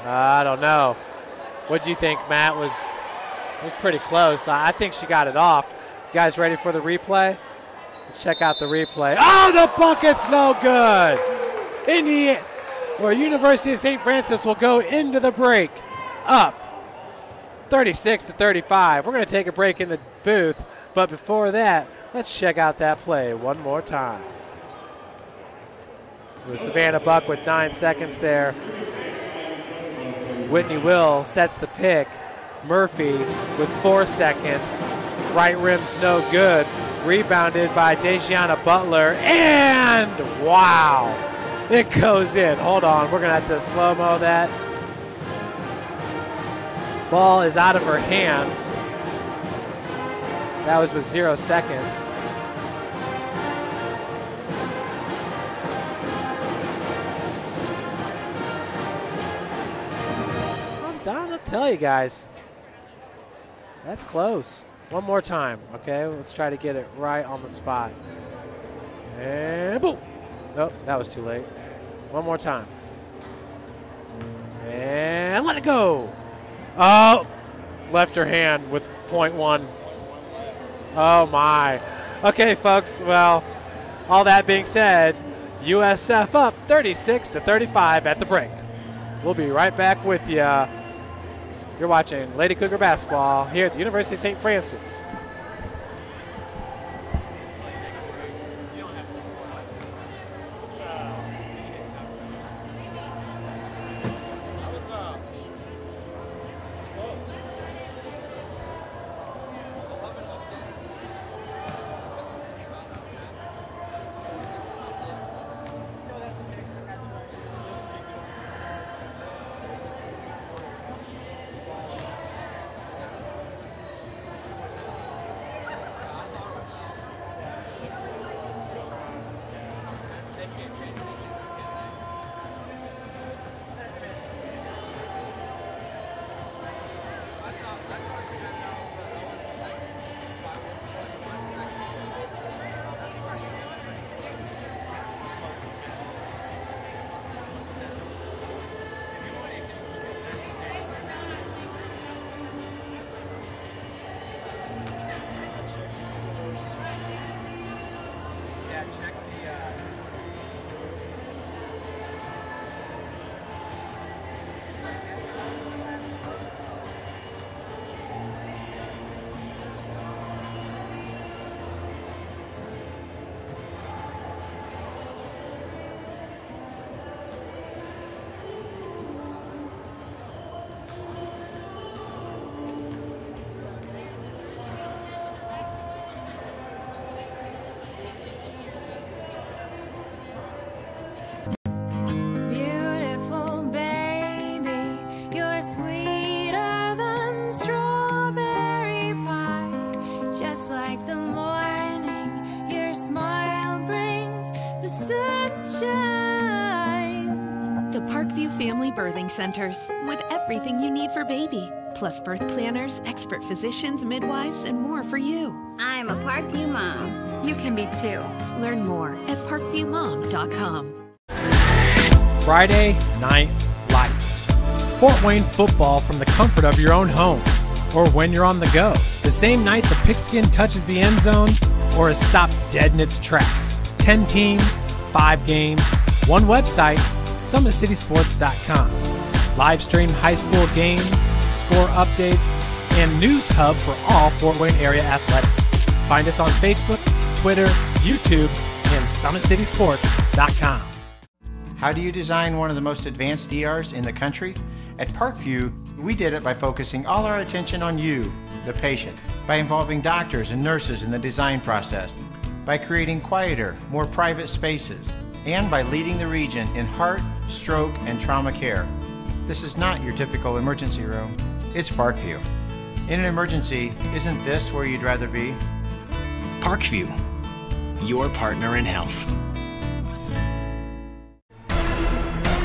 I don't know. What do you think, Matt? It was pretty close. I think she got it off. You guys ready for the replay? Let's check out the replay. Oh, the bucket's no good. University of St. Francis will go into the break up 36-35. We're going to take a break in the booth, but before that, let's check out that play one more time. It was Savannah Buck with 9 seconds there. Whitney Will sets the pick. Murphy with 4 seconds. Right rim's no good. Rebounded by Dejiana Butler, and wow, it goes in. Hold on, we're gonna have to slow-mo that. Ball is out of her hands. That was with 0 seconds. I'll tell you guys, that's close. One more time, okay? Let's try to get it right on the spot. And boom. Oh, that was too late. One more time. And let it go. Oh, left her hand with .1. Oh, my. Okay, folks. Well, all that being said, USF up 36-35 at the break. We'll be right back with you. You're watching Lady Cougar basketball here at the University of St. Francis. Family Birthing Centers, with everything you need for baby, plus birth planners, expert physicians, midwives, and more for you. I'm a Parkview mom. You can be too. Learn more at parkviewmom.com. Friday Night Lights. Fort Wayne football from the comfort of your own home, or when you're on the go. The same night the pigskin touches the end zone, or is stopped dead in its tracks. 10 teams, 5 games, one website, SummitCitySports.com. Live stream high school games, score updates, and news hub for all Fort Wayne area athletics. Find us on Facebook, Twitter, YouTube, and SummitCitySports.com. How do you design one of the most advanced ERs in the country? At Parkview, we did it by focusing all our attention on you, the patient, by involving doctors and nurses in the design process, by creating quieter, more private spaces, and by leading the region in heart, stroke, and trauma care. This is not your typical emergency room. It's Parkview. In an emergency, isn't this where you'd rather be? Parkview, your partner in health.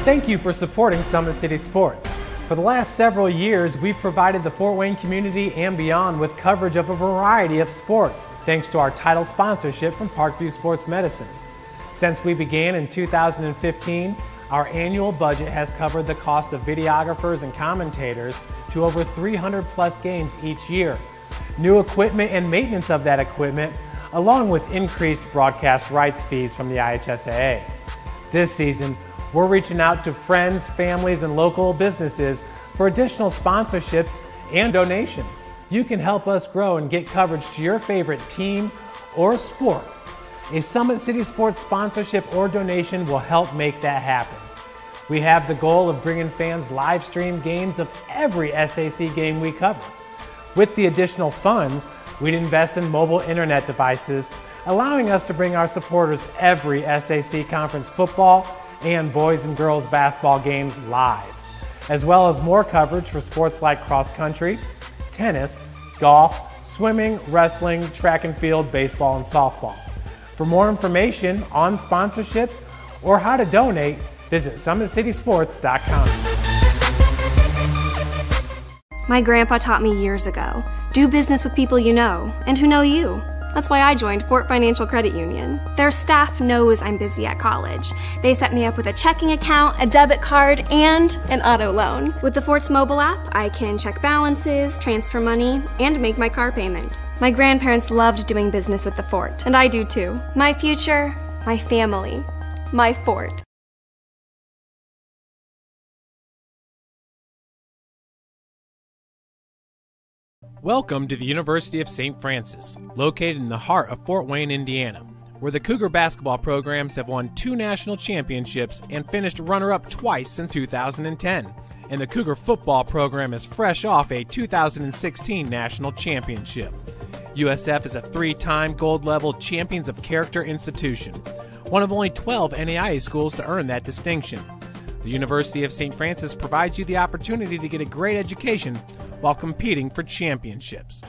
Thank you for supporting Summit City Sports. For the last several years, we've provided the Fort Wayne community and beyond with coverage of a variety of sports, thanks to our title sponsorship from Parkview Sports Medicine. Since we began in 2015, our annual budget has covered the cost of videographers and commentators to over 300 plus games each year. New equipment and maintenance of that equipment, along with increased broadcast rights fees from the IHSAA. This season, we're reaching out to friends, families, and local businesses for additional sponsorships and donations. You can help us grow and get coverage to your favorite team or sport. A Summit City Sports sponsorship or donation will help make that happen. We have the goal of bringing fans live stream games of every SAC game we cover. With the additional funds, we'd invest in mobile internet devices, allowing us to bring our supporters every SAC conference football and boys and girls basketball games live, as well as more coverage for sports like cross country, tennis, golf, swimming, wrestling, track and field, baseball, and softball. For more information on sponsorships or how to donate, visit SummitCitySports.com. My grandpa taught me years ago, do business with people you know and who know you. That's why I joined Fort Financial Credit Union. Their staff knows I'm busy at college. They set me up with a checking account, a debit card, and an auto loan. With the Fort's mobile app, I can check balances, transfer money, and make my car payment. My grandparents loved doing business with the Fort, and I do too. My future, my family, my Fort. Welcome to the University of St. Francis, located in the heart of Fort Wayne, Indiana, where the Cougar basketball programs have won 2 national championships and finished runner-up twice since 2010. And the Cougar football program is fresh off a 2016 national championship. USF is a 3-time gold-level Champions of Character institution, one of only 12 NAIA schools to earn that distinction. The University of St. Francis provides you the opportunity to get a great education while competing for championships.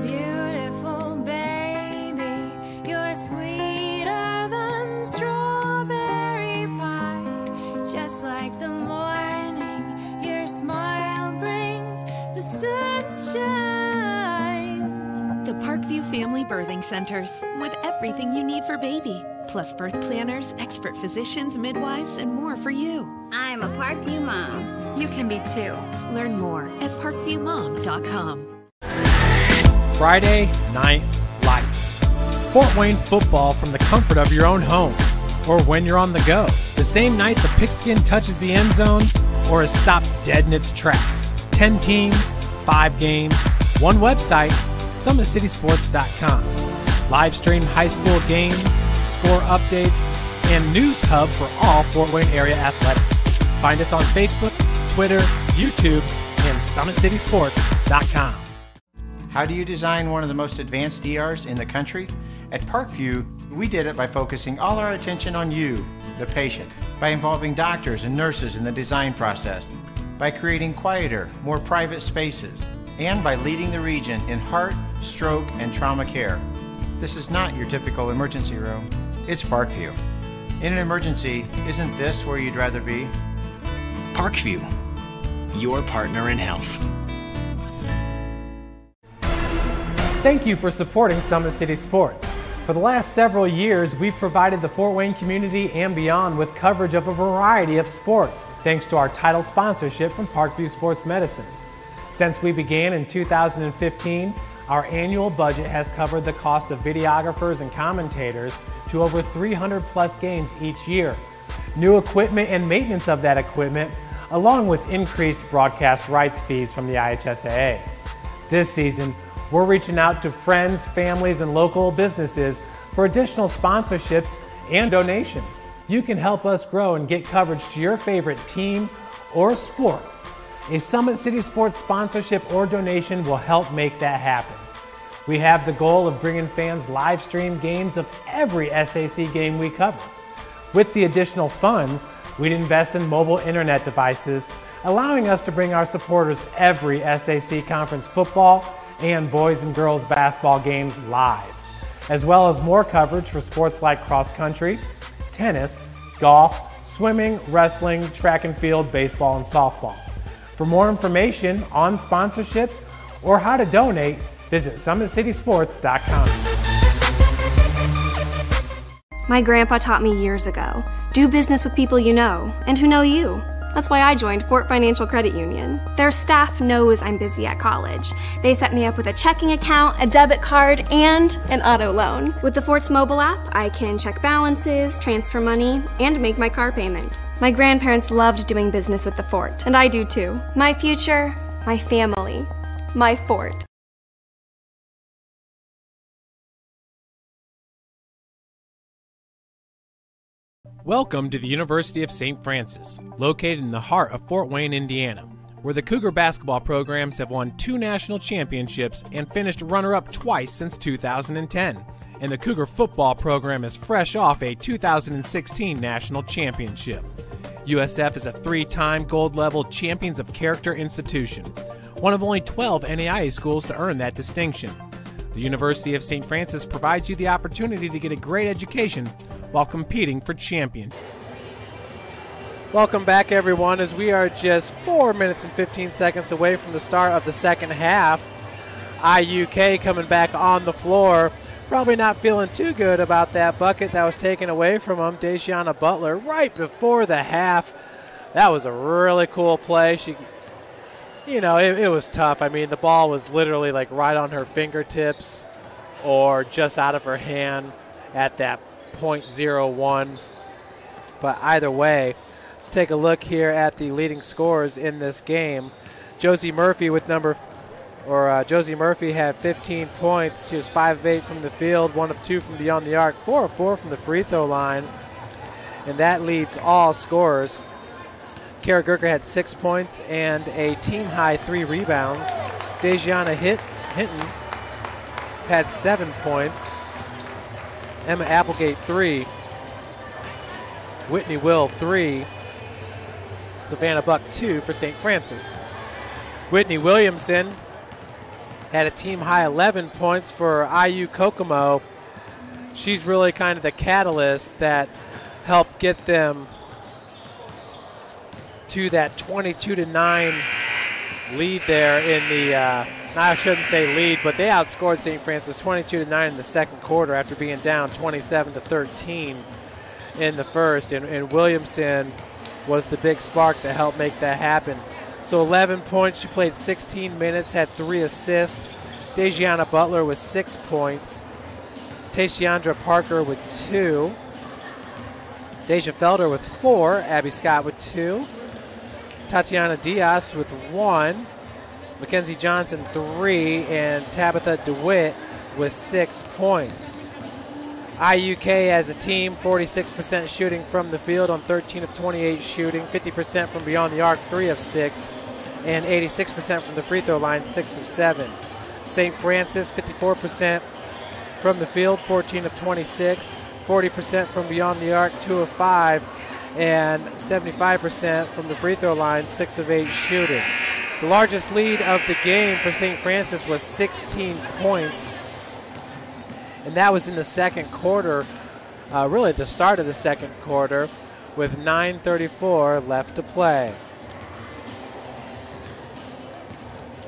Beautiful baby, you're sweeter than strawberry pie. Just like the morning, your smile brings the sunshine. The Parkview Family Birthing Centers, with everything you need for baby, plus birth planners, expert physicians, midwives, and more for you. I'm a Parkview mom. You can be too. Learn more at parkviewmom.com. Friday Night Lights. Fort Wayne football from the comfort of your own home, or when you're on the go. The same night the pigskin touches the end zone, or is stopped dead in its tracks. 10 teams, 5 games, 1 website, summitcitysports.com. Live stream high school games, score updates, and news hub for all Fort Wayne area athletics. Find us on Facebook, Twitter, YouTube, and summitcitysports.com. How do you design one of the most advanced ERs in the country? At Parkview, we did it by focusing all our attention on you, the patient, by involving doctors and nurses in the design process, by creating quieter, more private spaces, and by leading the region in heart, stroke, and trauma care. This is not your typical emergency room. It's Parkview. In an emergency, isn't this where you'd rather be? Parkview, your partner in health. Thank you for supporting Summit City Sports. For the last several years, we've provided the Fort Wayne community and beyond with coverage of a variety of sports, thanks to our title sponsorship from Parkview Sports Medicine. Since we began in 2015, our annual budget has covered the cost of videographers and commentators to over 300 plus games each year. New equipment and maintenance of that equipment, along with increased broadcast rights fees from the IHSAA. This season, we're reaching out to friends, families, and local businesses for additional sponsorships and donations. You can help us grow and get coverage to your favorite team or sport. A Summit City Sports sponsorship or donation will help make that happen. We have the goal of bringing fans live stream games of every SAC game we cover. With the additional funds, we'd invest in mobile internet devices, allowing us to bring our supporters every SAC conference football and boys and girls basketball games live, as well as more coverage for sports like cross country, tennis, golf, swimming, wrestling, track and field, baseball, and softball. For more information on sponsorships or how to donate, visit summitcitysports.com. My grandpa taught me years ago, do business with people you know and who know you. That's why I joined Fort Financial Credit Union. Their staff knows I'm busy at college. They set me up with a checking account, a debit card, and an auto loan. With the Fort's mobile app, I can check balances, transfer money, and make my car payment. My grandparents loved doing business with the Fort, and I do too. My future, my family, my Fort. Welcome to the University of St. Francis, located in the heart of Fort Wayne, Indiana, where the Cougar basketball programs have won 2 national championships and finished runner-up twice since 2010. And the Cougar football program is fresh off a 2016 national championship. USF is a 3-time gold-level Champions of Character institution, one of only 12 NAIA schools to earn that distinction. The University of St. Francis provides you the opportunity to get a great education while competing for champions. Welcome back, everyone, as we are just 4 minutes and 15 seconds away from the start of the second half. IUK coming back on the floor. Probably not feeling too good about that bucket that was taken away from him. Dejiana Butler right before the half. That was a really cool play. It was tough. I mean, the ball was literally like right on her fingertips or just out of her hand at that .01. But either way, let's take a look here at the leading scorers in this game. Josie Murphy had 15 points. She was 5 of 8 from the field, 1 of 2 from beyond the arc, 4 of 4 from the free throw line. And that leads all scorers. Kara Gerker had 6 points and a team-high 3 rebounds. Dejiana Hinton had 7 points. Emma Applegate, 3. Whitney Will, 3. Savannah Buck, 2 for St. Francis. Whitney Williamson had a team-high 11 points for IU Kokomo. She's really kind of the catalyst that helped get them to that 22-9 lead there in the, I shouldn't say lead, but they outscored St. Francis 22-9 in the second quarter after being down 27-13 in the first. And Williamson was the big spark that helped make that happen. So 11 points, she played 16 minutes, had 3 assists. Dejiana Butler with 6 points. Tashiandra Parker with 2. Deja Felder with 4. Abby Scott with 2. Tatiana Diaz with 1. Mackenzie Johnson 3. And Tabitha DeWitt with 6 points. IUK as a team, 46% shooting from the field on 13 of 28 shooting, 50% from beyond the arc, 3 of 6, and 86% from the free throw line, 6 of 7. St. Francis, 54% from the field, 14 of 26, 40% from beyond the arc, 2 of 5, and 75% from the free throw line, 6 of 8 shooting. The largest lead of the game for St. Francis was 16 points, and that was in the second quarter, really the start of the second quarter, with 9:34 left to play.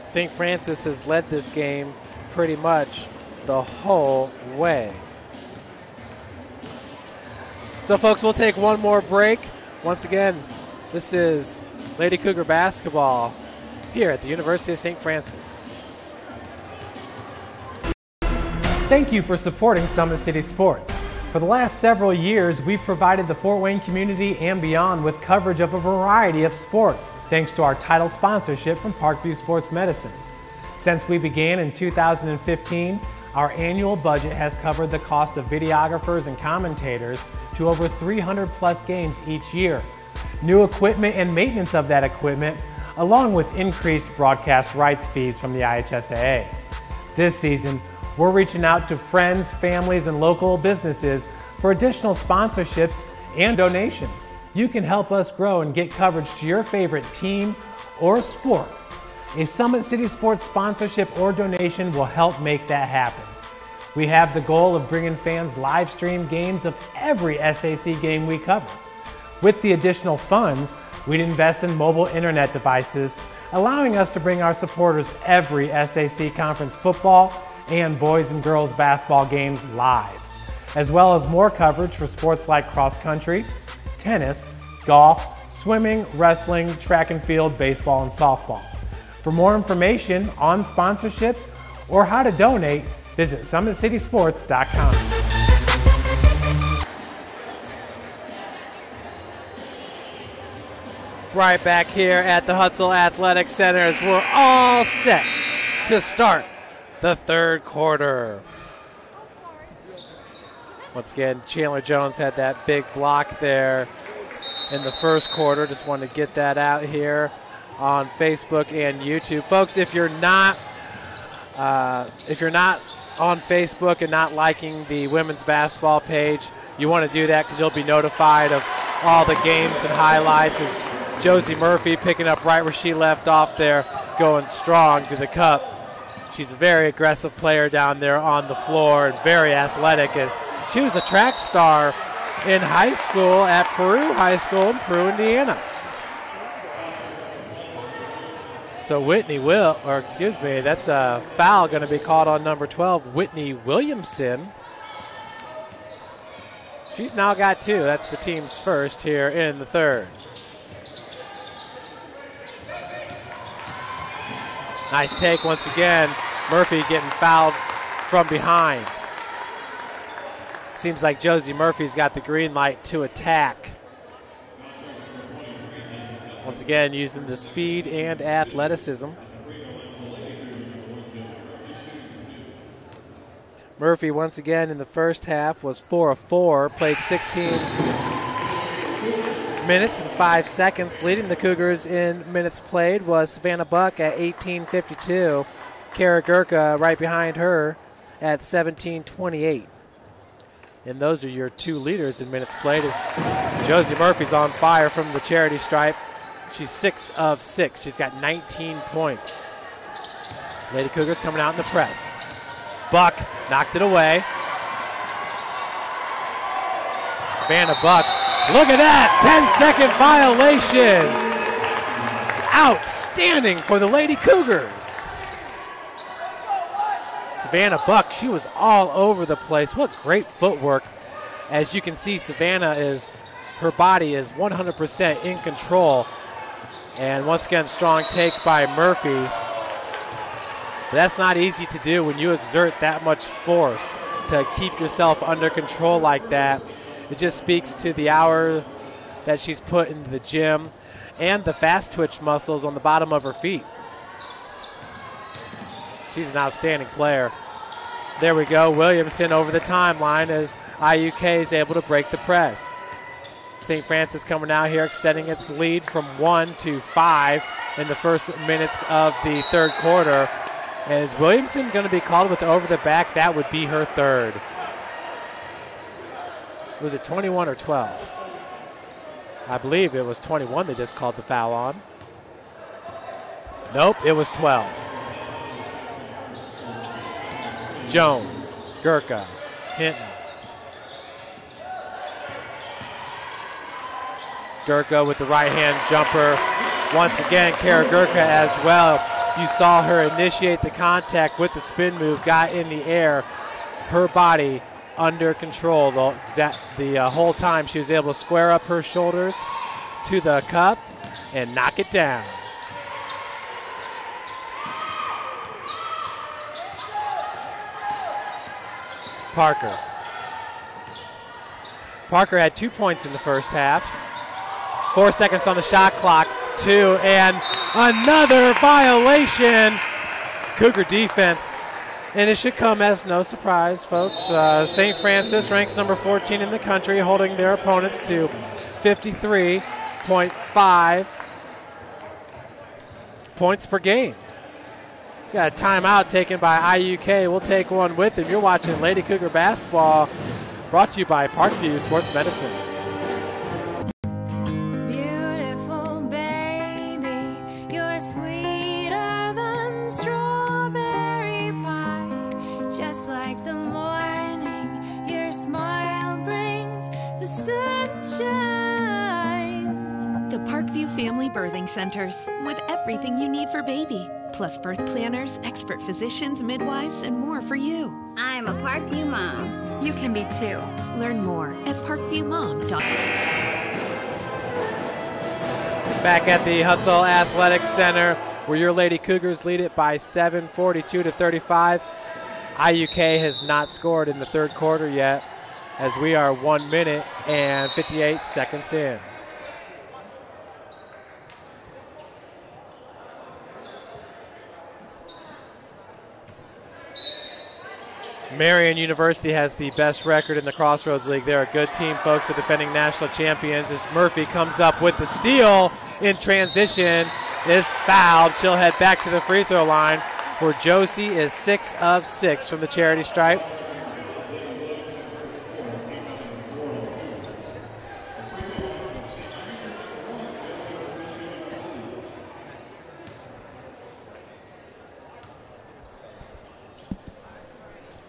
St. Francis has led this game pretty much the whole way. So, folks, we'll take one more break. Once again, this is Lady Cougar basketball here at the University of St. Francis. Thank you for supporting Summit City Sports. For the last several years, we've provided the Fort Wayne community and beyond with coverage of a variety of sports, thanks to our title sponsorship from Parkview Sports Medicine. Since we began in 2015, our annual budget has covered the cost of videographers and commentators to over 300 plus games each year. New equipment and maintenance of that equipment, along with increased broadcast rights fees from the IHSAA. This season, we're reaching out to friends, families, and local businesses for additional sponsorships and donations. You can help us grow and get coverage to your favorite team or sport. A Summit City Sports sponsorship or donation will help make that happen. We have the goal of bringing fans live stream games of every SAC game we cover. With the additional funds, we'd invest in mobile internet devices, allowing us to bring our supporters every SAC conference football and boys and girls basketball games live, as well as more coverage for sports like cross country, tennis, golf, swimming, wrestling, track and field, baseball, and softball. For more information on sponsorships or how to donate, visit summitcitysports.com. Right back here at the Hutzel Athletic Center as we're all set to start the third quarter. Once again, Chandler Jones had that big block there in the first quarter. Just wanted to get that out here on Facebook and YouTube. Folks, if you're not on Facebook and not liking the women's basketball page, you want to do that because you'll be notified of all the games and highlights as Josie Murphy picking up right where she left off there, going strong to the cup. She's a very aggressive player down there on the floor and very athletic, as she was a track star in high school at Peru High School in Peru, Indiana. So that's a foul going to be called on number 12, Whitney Williamson. She's now got 2. That's the team's first here in the third. Nice take once again. Murphy getting fouled from behind. Seems like Josie Murphy's got the green light to attack. Once again, using the speed and athleticism. Murphy, once again, in the first half was 4 of 4, played 16 minutes and 5 seconds. Leading the Cougars in minutes played was Savannah Buck at 18:52. Kara Gurka right behind her at 17:28. And those are your 2 leaders in minutes played as Josie Murphy's on fire from the charity stripe. She's 6 of 6. She's got 19 points. Lady Cougars coming out in the press. Buck knocked it away. Savannah Buck, look at that, 10-second violation. Outstanding for the Lady Cougars. Savannah Buck, she was all over the place. What great footwork. As you can see, her body is 100% in control. And once again, strong take by Murphy. But that's not easy to do when you exert that much force to keep yourself under control like that. It just speaks to the hours that she's put into the gym and the fast twitch muscles on the bottom of her feet. She's an outstanding player. There we go, Williamson over the timeline as IUK is able to break the press. St. Francis coming out here, extending its lead from 1 to 5 in the first minutes of the third quarter. And is Williamson going to be called with over the back? That would be her third. Was it 21 or 12? I believe it was 21 they just called the foul on. Nope, it was 12. Jones, Gurka, Hinton. Gurka with the right-hand jumper. Once again, Kara Gurka as well. You saw her initiate the contact with the spin move, got in the air, her body under control the whole time. She was able to square up her shoulders to the cup and knock it down. Parker had 2 points in the first half. 4 seconds on the shot clock. 2, and another violation. Cougar defense. And it should come as no surprise, folks. St. Francis ranks number 14 in the country, holding their opponents to 53.5 points per game. Got a timeout taken by IUK. We'll take one with them. You're watching Lady Cougar basketball, brought to you by Parkview Sports Medicine. Family Birthing Centers with everything you need for baby, plus birth planners, expert physicians, midwives, and more for you. I'm a Parkview mom. You can be too. Learn more at parkviewmom.com. Back at the Hutzell Athletic Center, where your Lady Cougars lead it by 7, 42-35. IUK has not scored in the third quarter yet, as we are 1 minute and 58 seconds in. Marian University has the best record in the Crossroads League. They're a good team, folks, the defending national champions. As Murphy comes up with the steal in transition, is fouled. She'll head back to the free throw line, where Josie is 6 of 6 from the charity stripe.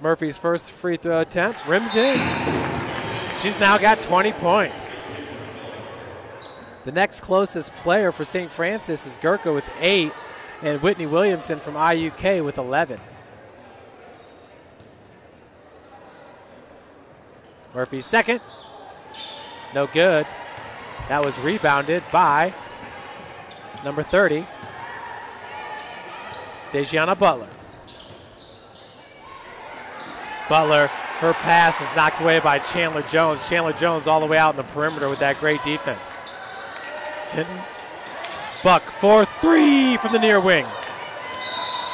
Murphy's first free throw attempt rims in. She's now got 20 points. The next closest player for St. Francis is Gurkha with 8 and Whitney Williamson from IUK with 11. Murphy's second. No good. That was rebounded by number 30, Dejiana Butler. Butler, her pass was knocked away by Chandler Jones. Chandler Jones all the way out in the perimeter with that great defense. Hinton. Buck for 3 from the near wing.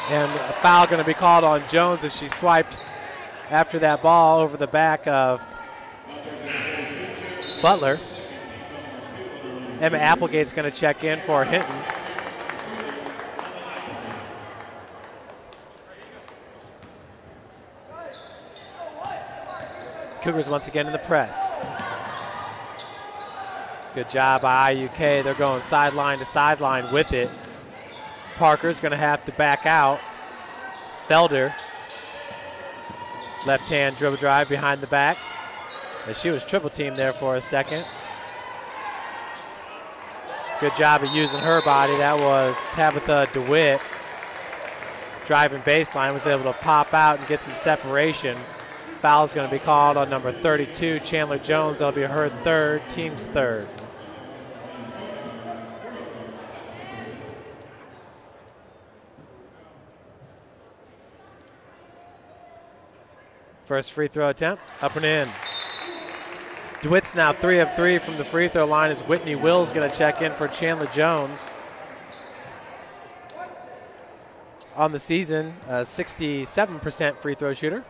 And a foul going to be called on Jones as she swiped after that ball over the back of Butler. Emma Applegate's going to check in for Hinton. Cougars once again in the press. Good job by IUK. They're going sideline to sideline with it. Parker's going to have to back out. Felder. Left-hand dribble drive behind the back. As she was triple teamed there for a second. Good job of using her body. That was Tabitha DeWitt. Driving baseline, was able to pop out and get some separation. Foul is going to be called on number 32, Chandler Jones. That'll be her third, team's third. First free throw attempt, up and in. DeWitt's now 3 of 3 from the free throw line as Whitney Wills going to check in for Chandler Jones. On the season, a 67% free throw shooter.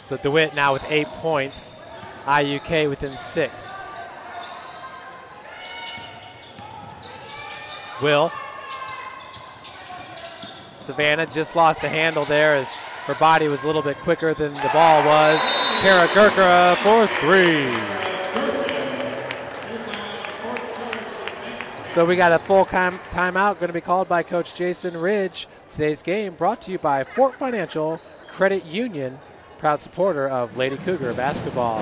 So DeWitt now with 8 points. IUK within 6. Will. Savannah just lost the handle there as her body was a little bit quicker than the ball was. Kara Gurkha for 3. So we got a full timeout going to be called by Coach Jason Ridge. Today's game brought to you by Fort Financial Credit Union, proud supporter of Lady Cougar basketball.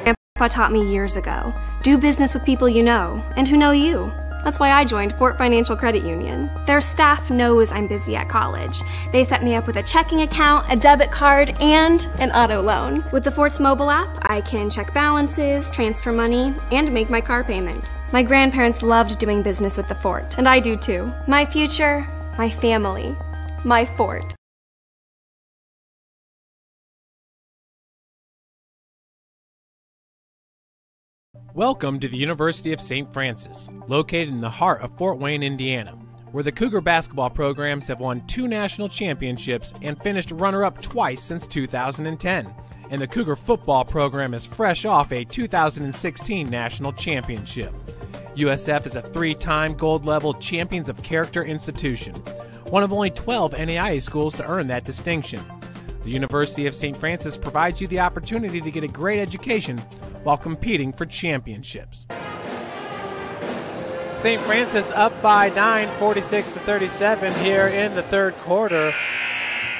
Grandpa taught me years ago, do business with people you know and who know you. That's why I joined Fort Financial Credit Union. Their staff knows I'm busy at college. They set me up with a checking account, a debit card, and an auto loan. With the Fort's mobile app, I can check balances, transfer money, and make my car payment. My grandparents loved doing business with the Fort, and I do too. My future, my family, my Fort. Welcome to the University of St. Francis, located in the heart of Fort Wayne, Indiana, where the Cougar basketball programs have won 2 national championships and finished runner-up twice since 2010. And the Cougar football program is fresh off a 2016 national championship. USF is a 3-time gold-level Champions of Character institution, one of only 12 NAIA schools to earn that distinction. The University of St. Francis provides you the opportunity to get a great education while competing for championships. St. Francis up by 9, 46-37 here in the third quarter.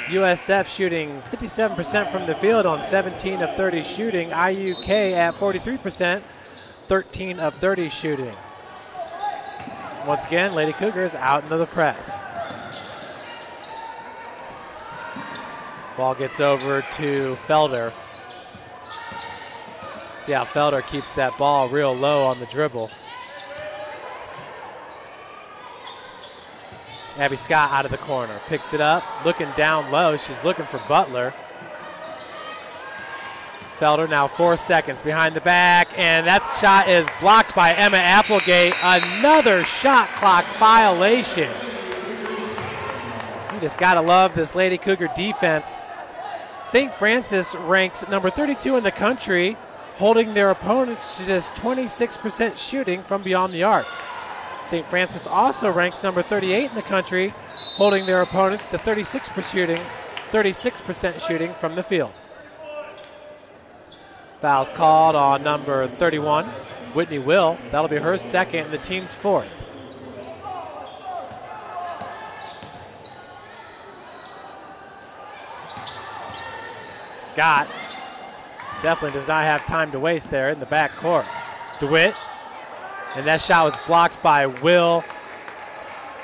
USF shooting 57% from the field on 17 of 30 shooting. IUK at 43%, 13 of 30 shooting. Once again, Lady Cougars out into the press. Ball gets over to Felder. See how Felder keeps that ball real low on the dribble. Abby Scott out of the corner. Picks it up, looking down low. She's looking for Butler. Felder now 4 seconds behind the back, and that shot is blocked by Emma Applegate. Another shot clock violation. You just gotta love this Lady Cougar defense. St. Francis ranks number 32 in the country, holding their opponents to just 26% shooting from beyond the arc. St. Francis also ranks number 38 in the country, holding their opponents to 36% shooting from the field. Foul's called on number 31, Whitney Will. That'll be her second and the team's fourth. Scott definitely does not have time to waste there in the back court. DeWitt, and that shot was blocked by Will,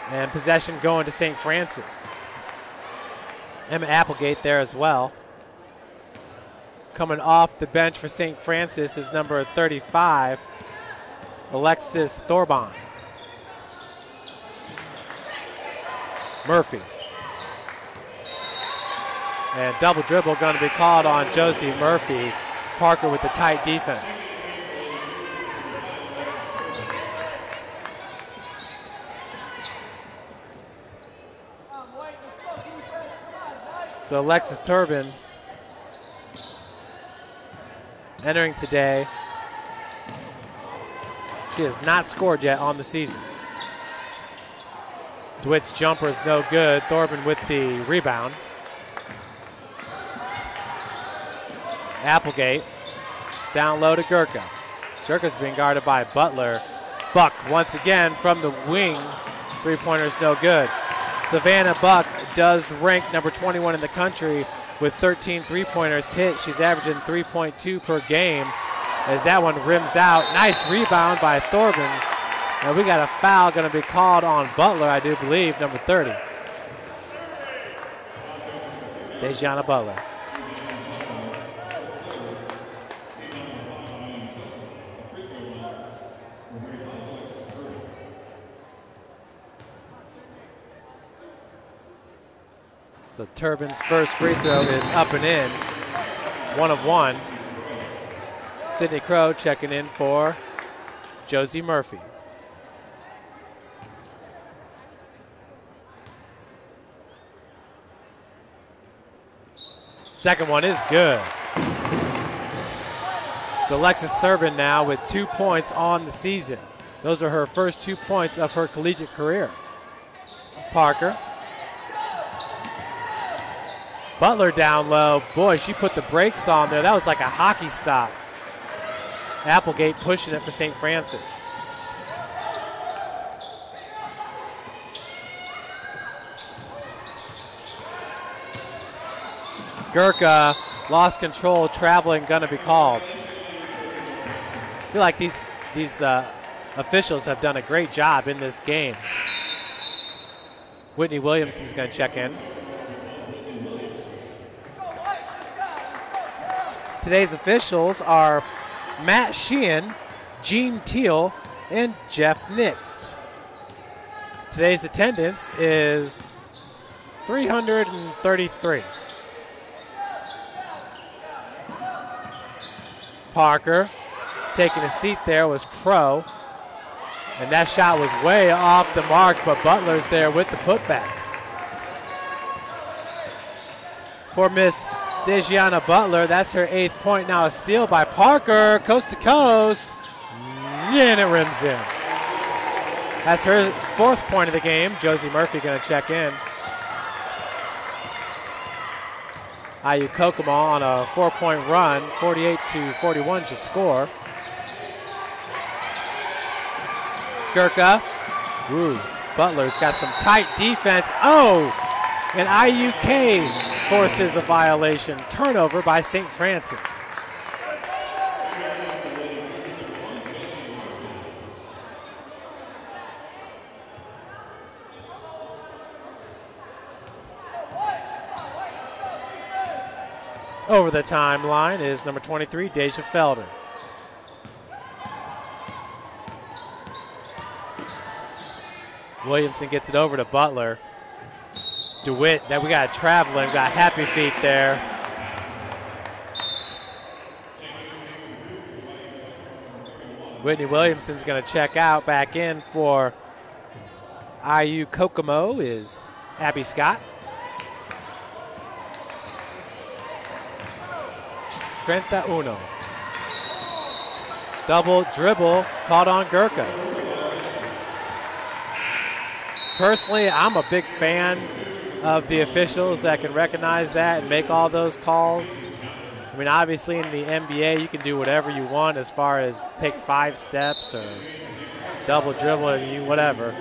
and possession going to St. Francis. Emma Applegate there as well. Coming off the bench for St. Francis is number 35, Alexis Thorbon. Murphy. And double dribble going to be called on Josie Murphy. Parker with the tight defense. So Alexis Turbin entering today. She has not scored yet on the season. DeWitt's jumper is no good. Thorburn with the rebound. Applegate down low to Gurka. Gurka's being guarded by Butler. Buck once again from the wing. Three-pointer's no good. Savannah Buck does rank number 21 in the country with 13 three-pointers hit. She's averaging 3.2 per game as that one rims out. Nice rebound by Thorburn. And we got a foul going to be called on Butler, I do believe, number 30. Dejanna Butler. So Turbin's first free throw is up and in, 1 of 1. Sydney Crow checking in for Josie Murphy. Second one is good. So Alexis Turbin now with 2 points on the season. Those are her first 2 points of her collegiate career. Parker. Butler down low. Boy, she put the brakes on there. That was like a hockey stop. Applegate pushing it for St. Francis. Gurka lost control, traveling, gonna be called. I feel like these officials have done a great job in this game. Whitney Williamson's gonna check in. Today's officials are Matt Sheehan, Gene Teal, and Jeff Nix. Today's attendance is 333. Parker taking a seat there was Crow. And that shot was way off the mark, but Butler's there with the putback. For Miss Dejanna Butler, that's her 8th point. Now a steal by Parker, coast to coast, and it rims in. That's her 4th point of the game. Josie Murphy gonna check in. IU Kokomo on a 4-point run, 48-41 to score. Gurka, ooh, Butler's got some tight defense. Oh, and IUK forces a violation. Turnover by St. Francis. Over the timeline is number 23, Deja Felder. Williamson gets it over to Butler. DeWitt, that we got traveling, got happy feet there. Whitney Williamson's gonna check out. Back in for IU Kokomo is Abby Scott. Trenta Uno. Double dribble caught on Gurka. Personally, I'm a big fan of the officials that can recognize that and make all those calls. I mean, obviously in the NBA, you can do whatever you want as far as take 5 steps or double dribble, whatever.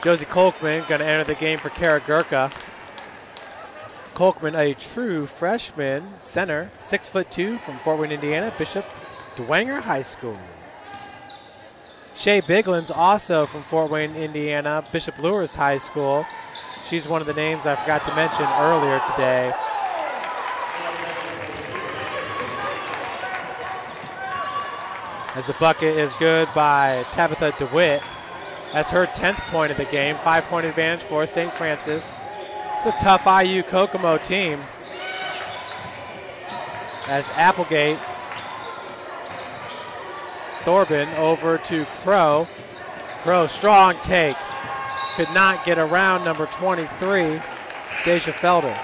Josie Kolkman going to enter the game for Kara Gurka. Kolkman, a true freshman center, 6'2" from Fort Wayne, Indiana, Bishop Dwenger High School. Shay Bigland's also from Fort Wayne, Indiana, Bishop Lewis High School. She's one of the names I forgot to mention earlier today. As the bucket is good by Tabitha DeWitt. That's her 10th point of the game. 5-point advantage for St. Francis. It's a tough IU Kokomo team. As Applegate, Thorben over to Crow. Crow, strong take. Could not get around number 23, Deja Felder.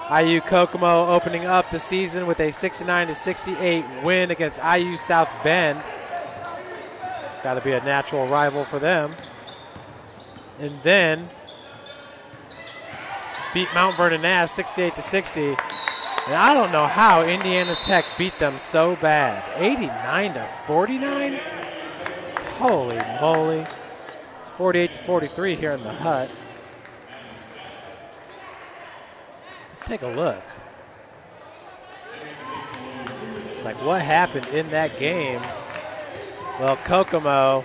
IU Kokomo opening up the season with a 69-68 win against IU South Bend. It's got to be a natural rival for them. And then beat Mount Vernon Nass 68-60. And I don't know how Indiana Tech beat them so bad. 89-49? Holy moly. It's 48-43 here in the Hut. Let's take a look. It's like, what happened in that game? Well, Kokomo,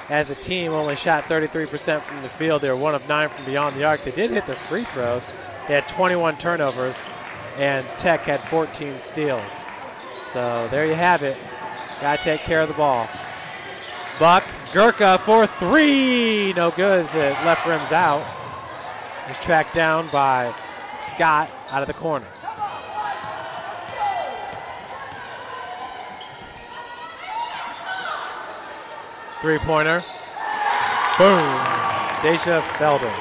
as a team, only shot 33% from the field. They were 1 of 9 from beyond the arc. They did hit their free throws. They had 21 turnovers, and Tech had 14 steals. So there you have it. Got to take care of the ball. Buck, Gurka for 3. No good as it left rims out. It was tracked down by Scott out of the corner. Three-pointer. Boom. Deja Felder.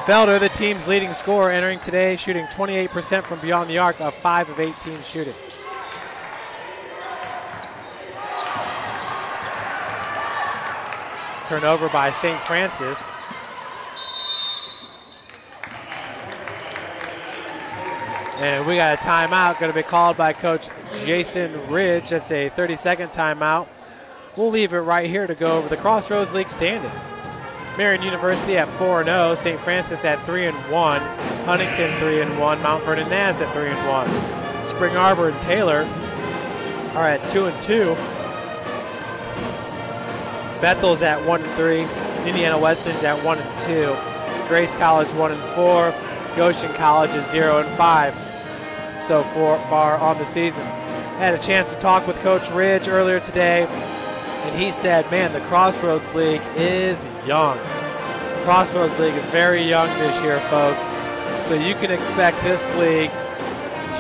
Felder, the team's leading scorer, entering today, shooting 28% from beyond the arc, of 5 of 18 shooting. Turnover by St. Francis. And we got a timeout going to be called by Coach Jason Ridge. That's a 30-second timeout. We'll leave it right here to go over the Crossroads League standings. Marion University at 4-0, St. Francis at 3-1, Huntington 3-1, Mount Vernon Nass at 3-1. Spring Arbor and Taylor are at 2-2. Bethel's at 1-3, Indiana Wesleyan's at 1-2, Grace College 1-4, Goshen College is 0-5 so far on the season. Had a chance to talk with Coach Ridge earlier today, and he said, man, the Crossroads League is young. Crossroads League is very young this year, folks. So you can expect this league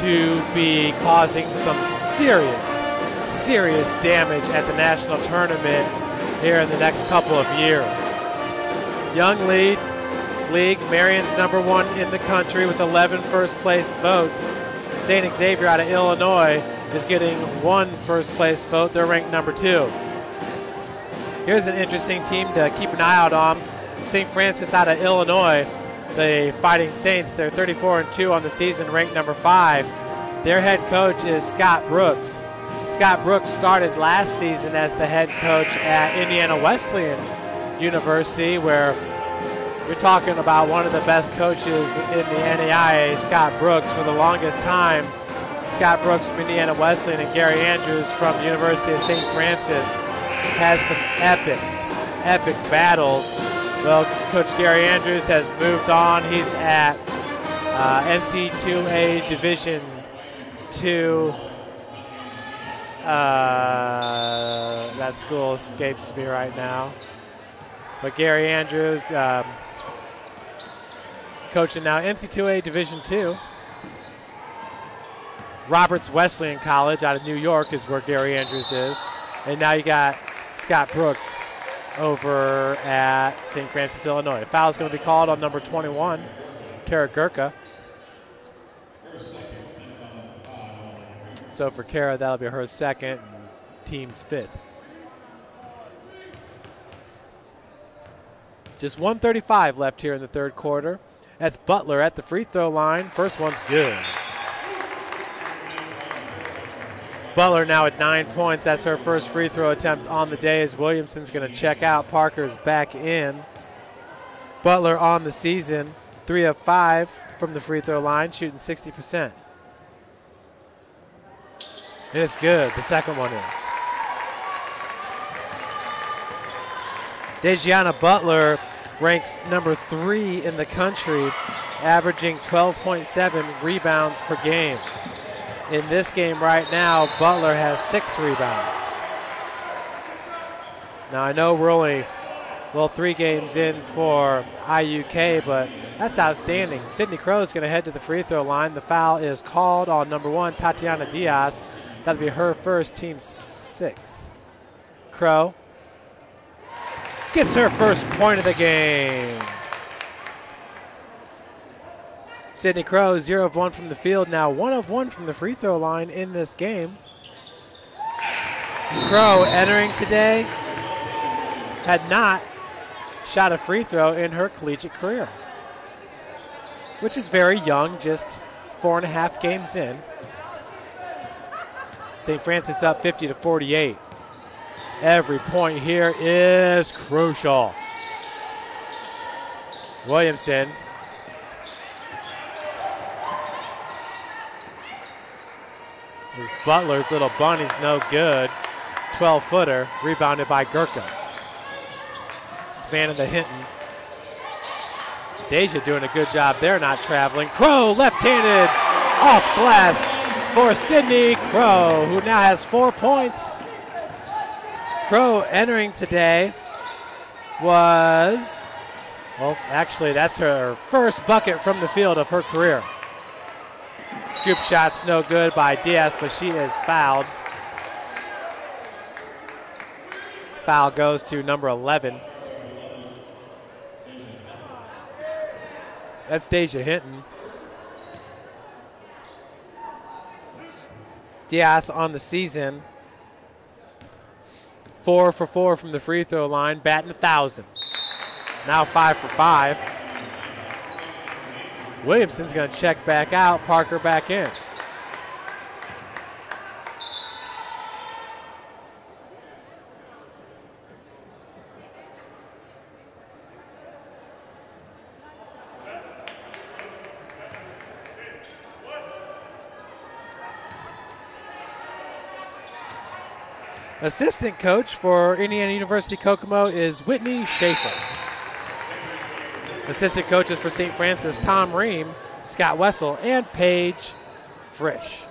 to be causing some serious damage at the national tournament here in the next couple of years. Young league, Marion's #1 in the country with 11 first-place votes. St. Xavier out of Illinois is getting 1 first-place vote. They're ranked #2. Here's an interesting team to keep an eye out on. St. Francis out of Illinois, the Fighting Saints. They're 34-2 on the season, ranked #5. Their head coach is Scott Brooks. Scott Brooks started last season as the head coach at Indiana Wesleyan University, where you're talking about one of the best coaches in the NAIA, Scott Brooks, for the longest time. Scott Brooks from Indiana Wesleyan and Gary Andrews from the University of St. Francis had some epic battles. Well, Coach Gary Andrews has moved on. He's at NC2A Division II. That school escapes me right now. But Gary Andrews coaching now NC2A Division II. Roberts Wesleyan College out of New York is where Gary Andrews is. And now you got Scott Brooks over at St. Francis, Illinois. A foul is going to be called on number 21, Kara Gurka. So for Kara, that'll be her second, team's 5th. Just 1:35 left here in the third quarter. That's Butler at the free throw line. First one's good. Butler now at 9 points. That's her first free throw attempt on the day as Williamson's going to check out. Parker's back in. Butler on the season, 3 of 5 from the free throw line, shooting 60%. And it's good. The second one is. Dejiana Butler ranks number 3 in the country, averaging 12.7 rebounds per game. In this game right now, Butler has 6 rebounds. Now I know we're only, 3 games in for IUK, but that's outstanding. Sydney Crow is going to head to the free throw line. The foul is called on number 1, Tatiana Diaz. That'll be her first, team 6th. Crow gets her first point of the game. Sydney Crow, 0 of 1 from the field, now 1 of 1 from the free throw line in this game. Crow entering today had not shot a free throw in her collegiate career, which is very young, just 4.5 games in. St. Francis up 50-48. Every point here is crucial. Williamson. His Butler's little bunny's no good. 12-footer, rebounded by Gurka. Savannah to Hinton. Deja doing a good job there, not traveling. Crow left-handed off glass for Sydney Crow, who now has 4 points. Crow entering today was, actually that's her first bucket from the field of her career. Scoop shot's no good by Diaz, but she is fouled. Foul goes to number 11. That's Deja Hinton. Diaz on the season, 4 for 4 from the free throw line, batting 1,000. Now 5 for 5. Williamson's going to check back out, Parker back in. Assistant coach for Indiana University Kokomo is Whitney Schaefer. Assistant coaches for St. Francis, Tom Ream, Scott Wessel, and Paige Frisch.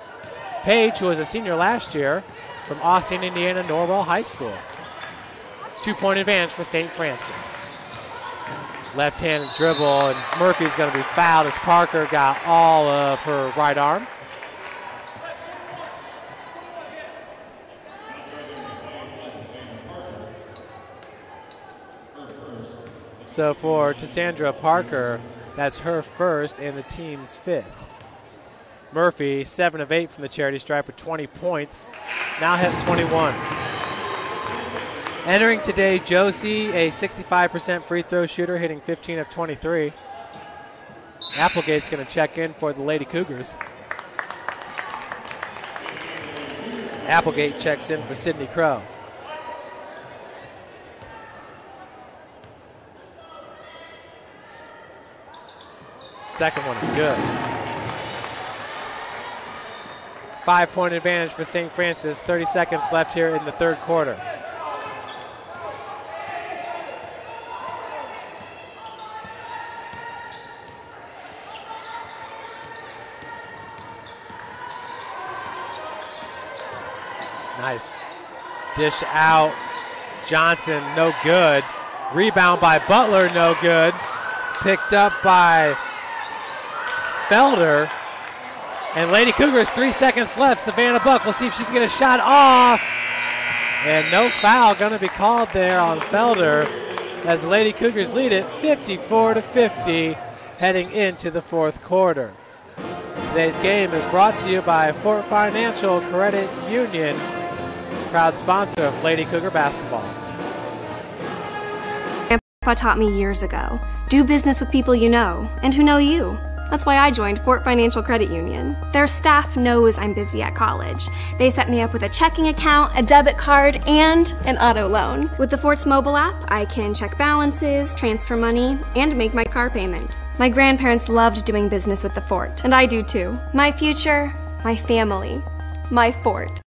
Paige, who was a senior last year from Austin, Indiana, Norwell High School. 2-point advantage for St. Francis. Left-handed dribble, and Murphy's going to be fouled as Parker got all of her right arm. So for Tassandra Parker, that's her first and the team's 5th. Murphy, 7 of 8 from the charity stripe with 20 points, now has 21. Entering today, Josie, a 65% free throw shooter, hitting 15 of 23. Applegate's going to check in for the Lady Cougars. Applegate checks in for Sydney Crow. Second one is good. 5-point advantage for St. Francis. 30 seconds left here in the third quarter. Nice dish out. Johnson, no good. Rebound by Butler, no good. Picked up by Felder. And Lady Cougars, 3 seconds left. Savannah Buck, we'll see if she can get a shot off. And no foul going to be called there on Felder as the Lady Cougars lead it 54-50 heading into the fourth quarter. Today's game is brought to you by Fort Financial Credit Union, proud sponsor of Lady Cougar basketball. Grandpa taught me years ago, do business with people you know and who know you. That's why I joined Fort Financial Credit Union. Their staff knows I'm busy at college. They set me up with a checking account, a debit card, and an auto loan. With the Fort's mobile app, I can check balances, transfer money, and make my car payment. My grandparents loved doing business with the Fort, and I do too. My future, my family, my Fort.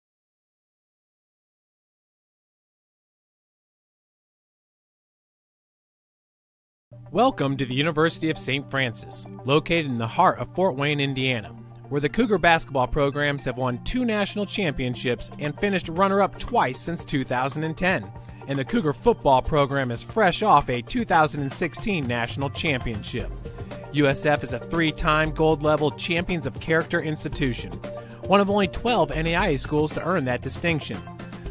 Welcome to the University of St. Francis, located in the heart of Fort Wayne, Indiana, where the Cougar basketball programs have won 2 national championships and finished runner-up twice since 2010. And the Cougar football program is fresh off a 2016 national championship. USF is a 3-time gold-level Champions of Character institution, one of only 12 NAIA schools to earn that distinction.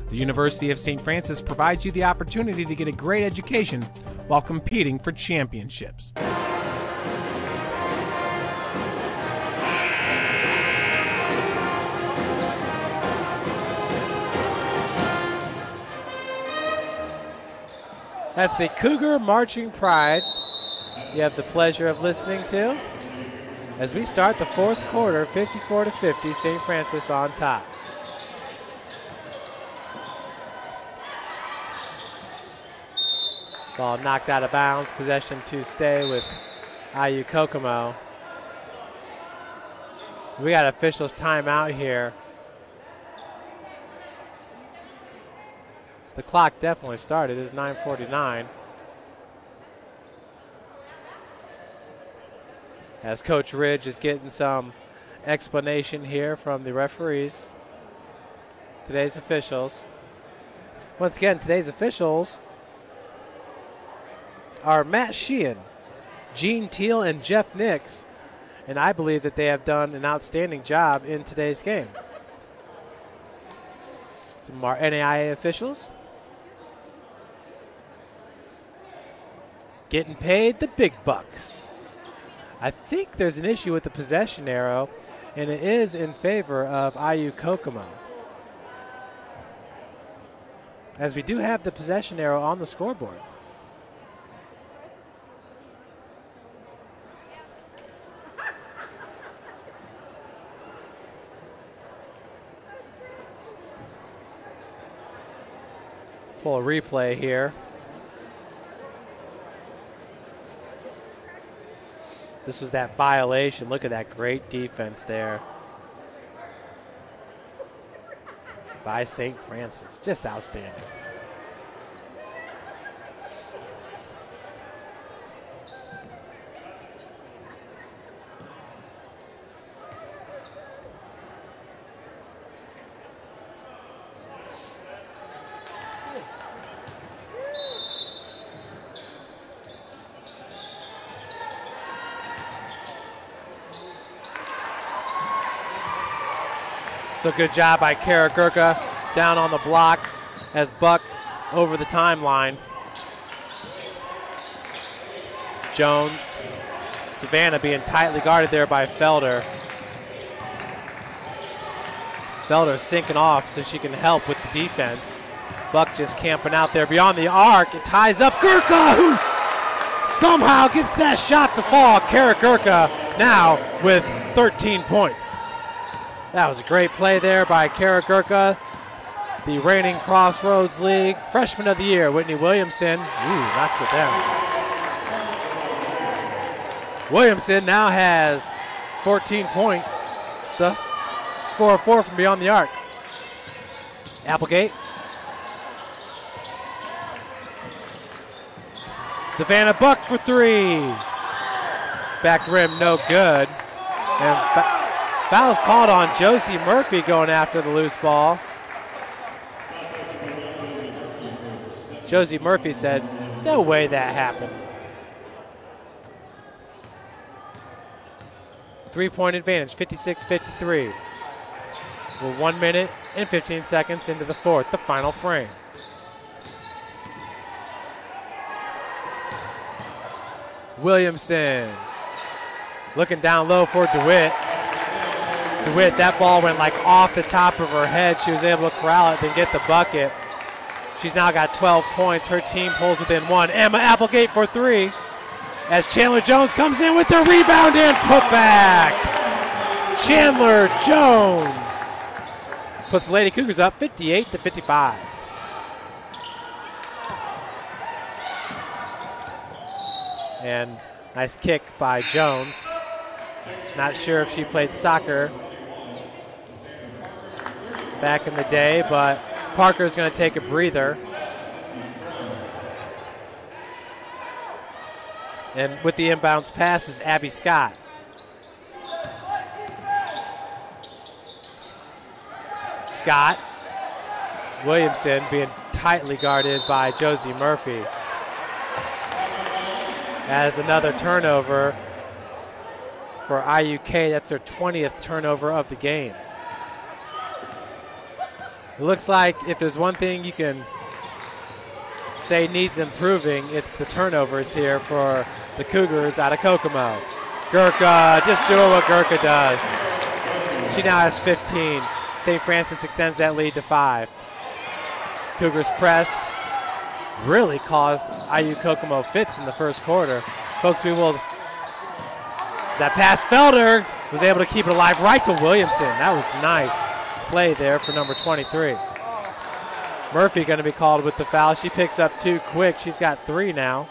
The University of St. Francis provides you the opportunity to get a great education while competing for championships. That's the Cougar Marching Pride you have the pleasure of listening to as we start the fourth quarter, 54-50, St. Francis on top. Ball knocked out of bounds, possession to stay with IU Kokomo. We got officials timeout here. The clock definitely started. It's 9:49. As Coach Ridge is getting some explanation here from the referees. Today's officials. Once again, today's officials are Matt Sheehan, Gene Teal, and Jeff Nix, and I believe that they have done an outstanding job in today's game. Some of our NAIA officials getting paid the big bucks. I think there's an issue with the possession arrow, and it is in favor of IU Kokomo, as we do have the possession arrow on the scoreboard. Pull a replay here. This was that violation. Look at that great defense there by St. Francis. Just outstanding. So good job by Kara Gurka down on the block as Buck over the timeline. Jones, Savannah being tightly guarded there by Felder. Felder sinking off so she can help with the defense. Buck just camping out there beyond the arc. It ties up Gurka, who somehow gets that shot to fall. Kara Gurka now with 13 points. That was a great play there by Kara Gurka, the reigning Crossroads League Freshman of the Year. Whitney Williamson, knocks it down. Williamson now has 14 points, 4 of 4 from beyond the arc. Applegate. Savannah Buck for 3. Back rim, no good. And foul's called on Josie Murphy going after the loose ball. Josie Murphy said, no way that happened. 3-point advantage, 56-53. We're 1 minute and 15 seconds into the fourth, the final frame. Williamson looking down low for DeWitt. DeWitt, that ball went like off the top of her head. She was able to corral it, then get the bucket. She's now got 12 points. Her team pulls within 1. Emma Applegate for 3. as Chandler Jones comes in with the rebound and putback. Chandler Jones puts the Lady Cougars up 58-55. And nice kick by Jones. Not sure if she played soccer back in the day, but Parker's going to take a breather. And with the inbounds pass is Abby Scott. Scott. Williamson being tightly guarded by Josie Murphy. As another turnover for IUK. That's their 20th turnover of the game. It looks like if there's one thing you can say needs improving, it's the turnovers here for the Cougars out of Kokomo. Gurka just doing what Gurka does. She now has 15. St. Francis extends that lead to 5. Cougars press really caused IU Kokomo fits in the first quarter. Folks, we will, that pass, Felder was able to keep it alive right to Williamson. That was nice play there for number 23. Murphy going to be called with the foul. She picks up 2 quick. She's got 3 now.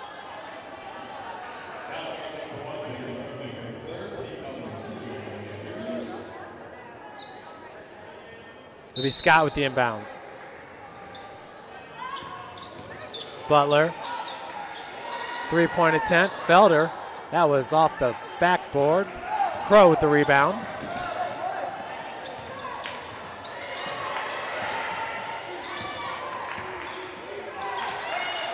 It'll be Scott with the inbounds. Butler. 3-point attempt. Felder. That was off the backboard. Crow with the rebound.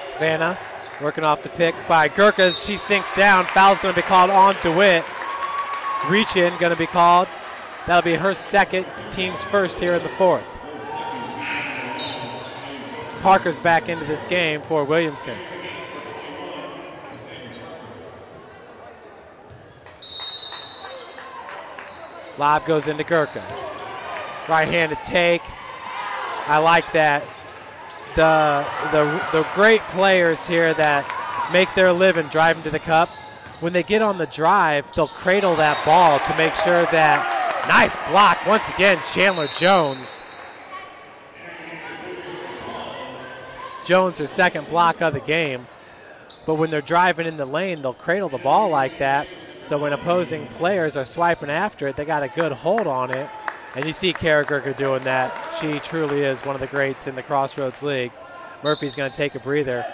Savannah working off the pick by Gurkas. She sinks down. Foul's going to be called on DeWitt. Reach in going to be called. That'll be her second, team's first here in the 4th. Parker's back into this game for Williamson. Lob goes into Gurka. Right-handed take. I like that. The great players here that make their living driving to the cup, when they get on the drive, they'll cradle that ball to make sure that, nice block, once again, Chandler Jones. Jones, her second block of the game. But when they're driving in the lane, they'll cradle the ball like that. So when opposing players are swiping after it, they got a good hold on it. And you see Kara Gurka doing that. She truly is one of the greats in the Crossroads League. Murphy's going to take a breather.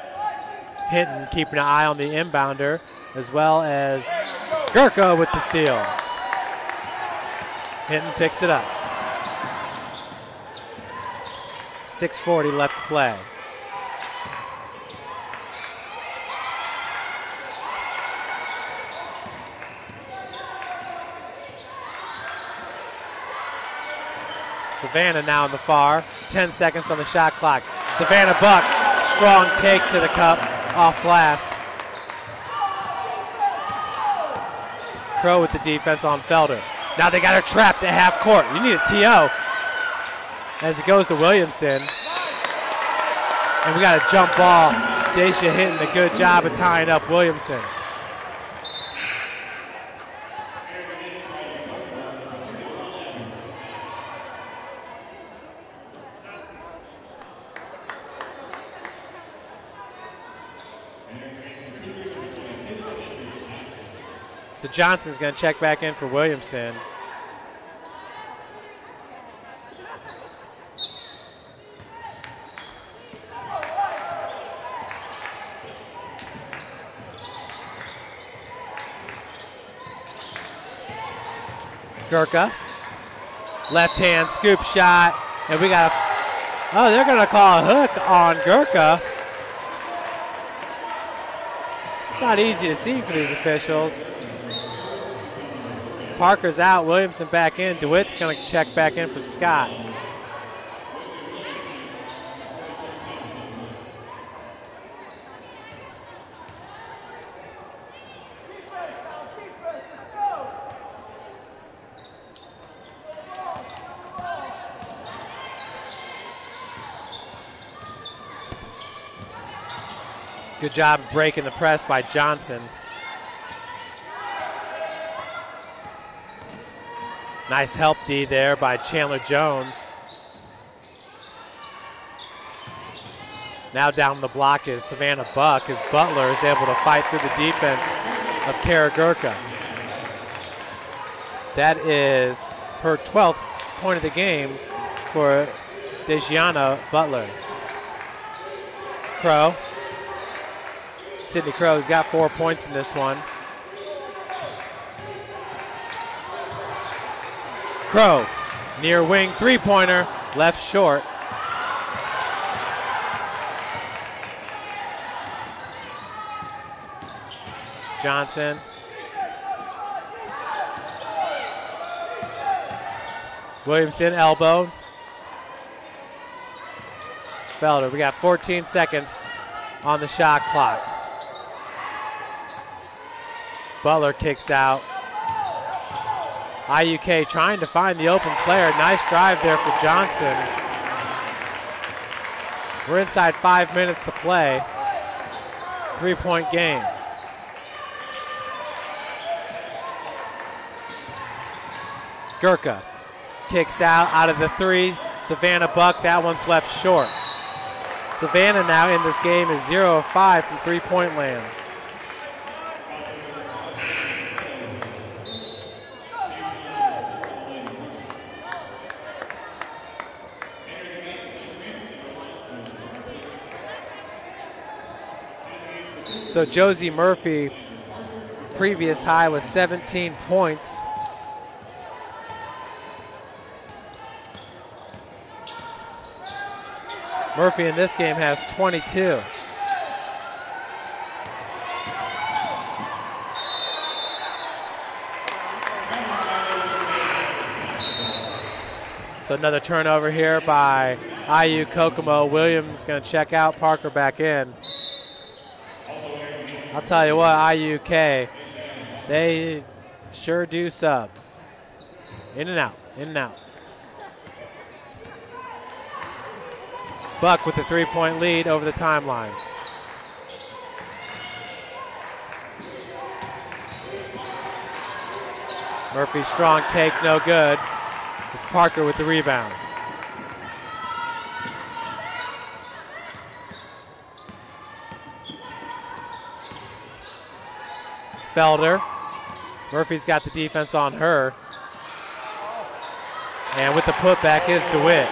Hinton keeping an eye on the inbounder, as well as Gurka with the steal. Hinton picks it up. 6:40 left to play. Savannah now in the far. 10 seconds on the shot clock. Savannah Buck, strong take to the cup, off glass. Crow with the defense on Felder. Now they got her trapped at half court. You need a TO. As it goes to Williamson. And we got a jump ball. Dacia Hinton, a good job of tying up Williamson. Johnson's going to check back in for Williamson. Gurka. Left hand scoop shot. And we got a, they're going to call a hook on Gurka. It's not easy to see for these officials. Parker's out, Williamson back in. DeWitt's going to check back in for Scott. Good job breaking the press by Johnson. Nice help D there by Chandler Jones. Now down the block is Savannah Buck as Butler is able to fight through the defense of Kara Gurka. That is her 12th point of the game for Dejiana Butler. Crow. Sydney Crow's got 4 points in this one. Crow, near wing three-pointer, left short. Johnson. Williamson elbow. Felder, we got 14 seconds on the shot clock. Butler kicks out. IUK trying to find the open player. Nice drive there for Johnson. We're inside 5 minutes to play. 3-point game. Gurka kicks out of the three. Savannah Buck, that one's left short. Savannah now in this game is 0 of 5 from three-point land. So Josie Murphy, previous high was 17 points. Murphy in this game has 22. So another turnover here by IU Kokomo. Williams going to check out, Parker back in. I'll tell you what, IUK, they sure do sub. In and out, in and out. Buck with a three-point lead over the timeline. Murphy strong take, no good. It's Parker with the rebound. Felder. Murphy's got the defense on her. And with the putback is DeWitt.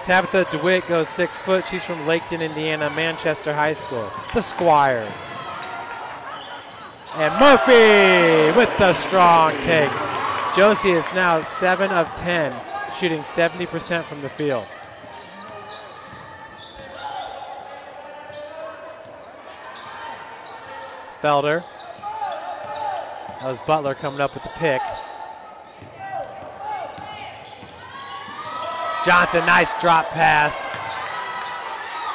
Tabitha DeWitt goes 6 foot. She's from Laketon, Indiana, Manchester High School. The Squires. And Murphy with the strong take. Josie is now 7 of 10, shooting 70% from the field. Felder. That was Butler coming up with the pick. Johnson, nice drop pass.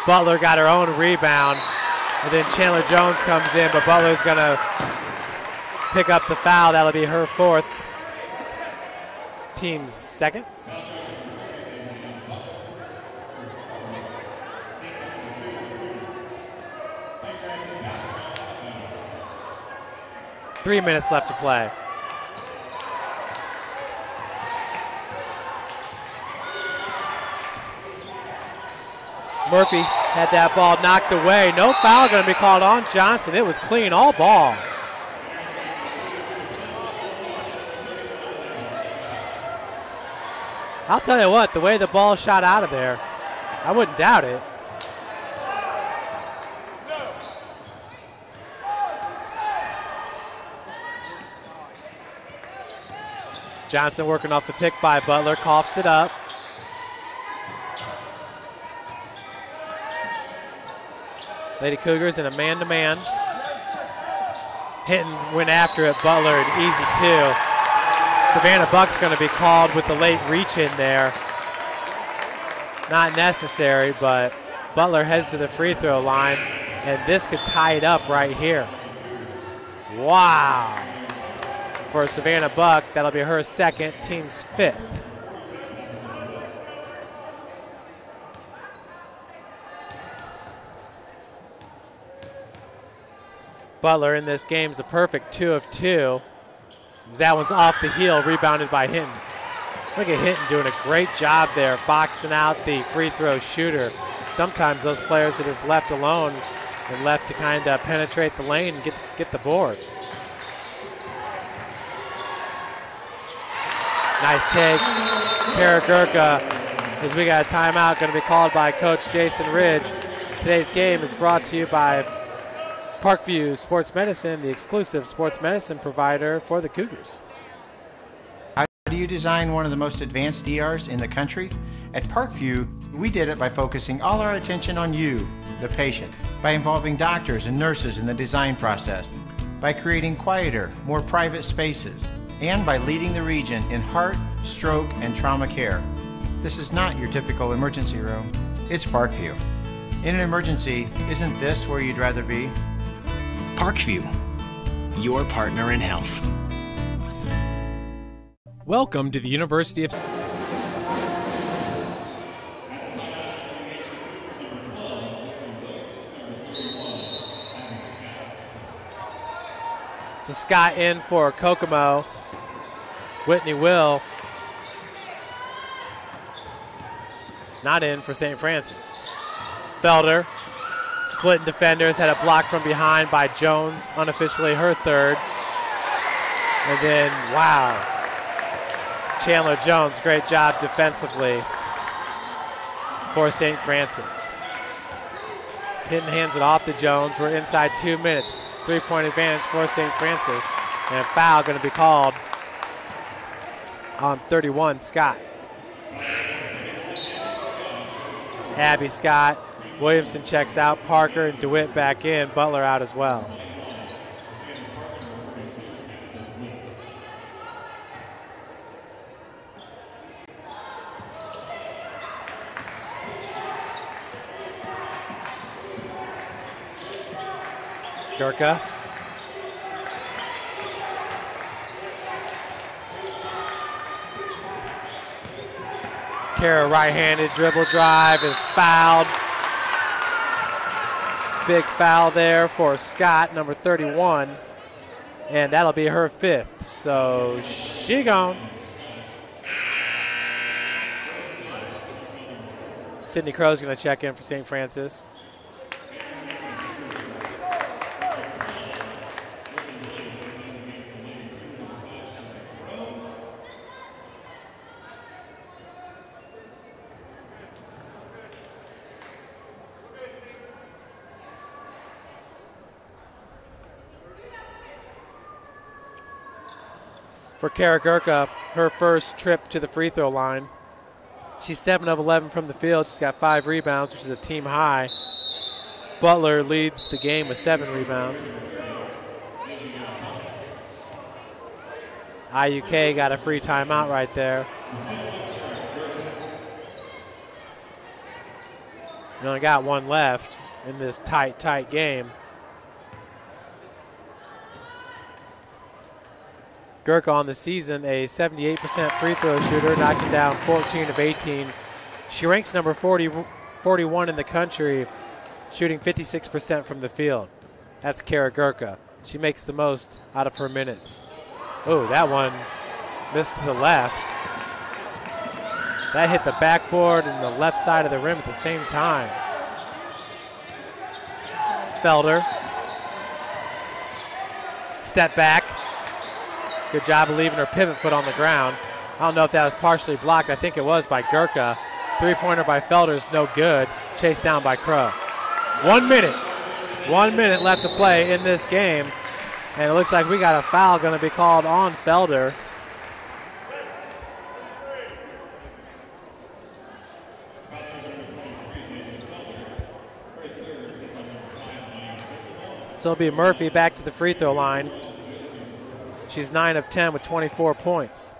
Butler got her own rebound. And then Chandler Jones comes in, but Butler's going to pick up the foul. That'll be her 4th. Team's 2nd. Three minutes left to play. Murphy had that ball knocked away. No foul going to be called on Johnson. It was clean, all ball. I'll tell you what, the way the ball shot out of there, I wouldn't doubt it. Johnson working off the pick by Butler, coughs it up. Lady Cougars in a man-to-man. Hinton went after it, Butler an easy 2. Savannah Buck's going to be called with the late reach in there. Not necessary, but Butler heads to the free throw line, and this could tie it up right here. Wow. For Savannah Buck, that'll be her 2nd, team's 5th. Butler in this game is a perfect 2 of 2. That one's off the heel, rebounded by Hinton. Look at Hinton doing a great job there, boxing out the free throw shooter. Sometimes those players are just left alone and left to kind of penetrate the lane and get the board. Nice take. Kara Gurka, as we got a timeout, going to be called by Coach Jason Ridge. Today's game is brought to you by Parkview Sports Medicine, the exclusive sports medicine provider for the Cougars. How do you design one of the most advanced ERs in the country? At Parkview, we did it by focusing all our attention on you, the patient, by involving doctors and nurses in the design process, by creating quieter, more private spaces, and by leading the region in heart, stroke, and trauma care. This is not your typical emergency room. It's Parkview. In an emergency, isn't this where you'd rather be? Parkview, your partner in health. Welcome to the University of... So Scott in for Kokomo. Whitney Will not in for St. Francis. Felder, splitting defenders, had a block from behind by Jones, unofficially her third. And then, wow, Chandler Jones, great job defensively for St. Francis. Hinton hands it off to Jones. We're inside 2 minutes. 3-point advantage for St. Francis. And a foul going to be called on 31, Scott. It's Abby Scott. Williamson checks out. Parker and DeWitt back in. Butler out as well. Gurka. Kara right-handed dribble drive is fouled. Big foul there for Scott, number 31. And that'll be her fifth. So she gone. Sydney Crow's going to check in for St. Francis. For Kara Gurka, her first trip to the free throw line. She's 7 of 11 from the field. She's got 5 rebounds, which is a team high. Butler leads the game with 7 rebounds. IUK got a free timeout right there. We only got one left in this tight game. Gurka on the season, a 78% free throw shooter, knocking down 14 of 18. She ranks number 41 in the country, shooting 56% from the field. That's Kara Gurka. She makes the most out of her minutes. Oh, that one missed to the left. That hit the backboard and the left side of the rim at the same time. Felder. Step back. Good job of leaving her pivot foot on the ground. I don't know if that was partially blocked. I think it was by Gurka. Three-pointer by Felder is no good. Chased down by Crow. 1 minute. 1 minute left to play in this game. And it looks like we got a foul going to be called on Felder. So it'll be Murphy back to the free throw line. She's 9 of 10 with 24 points.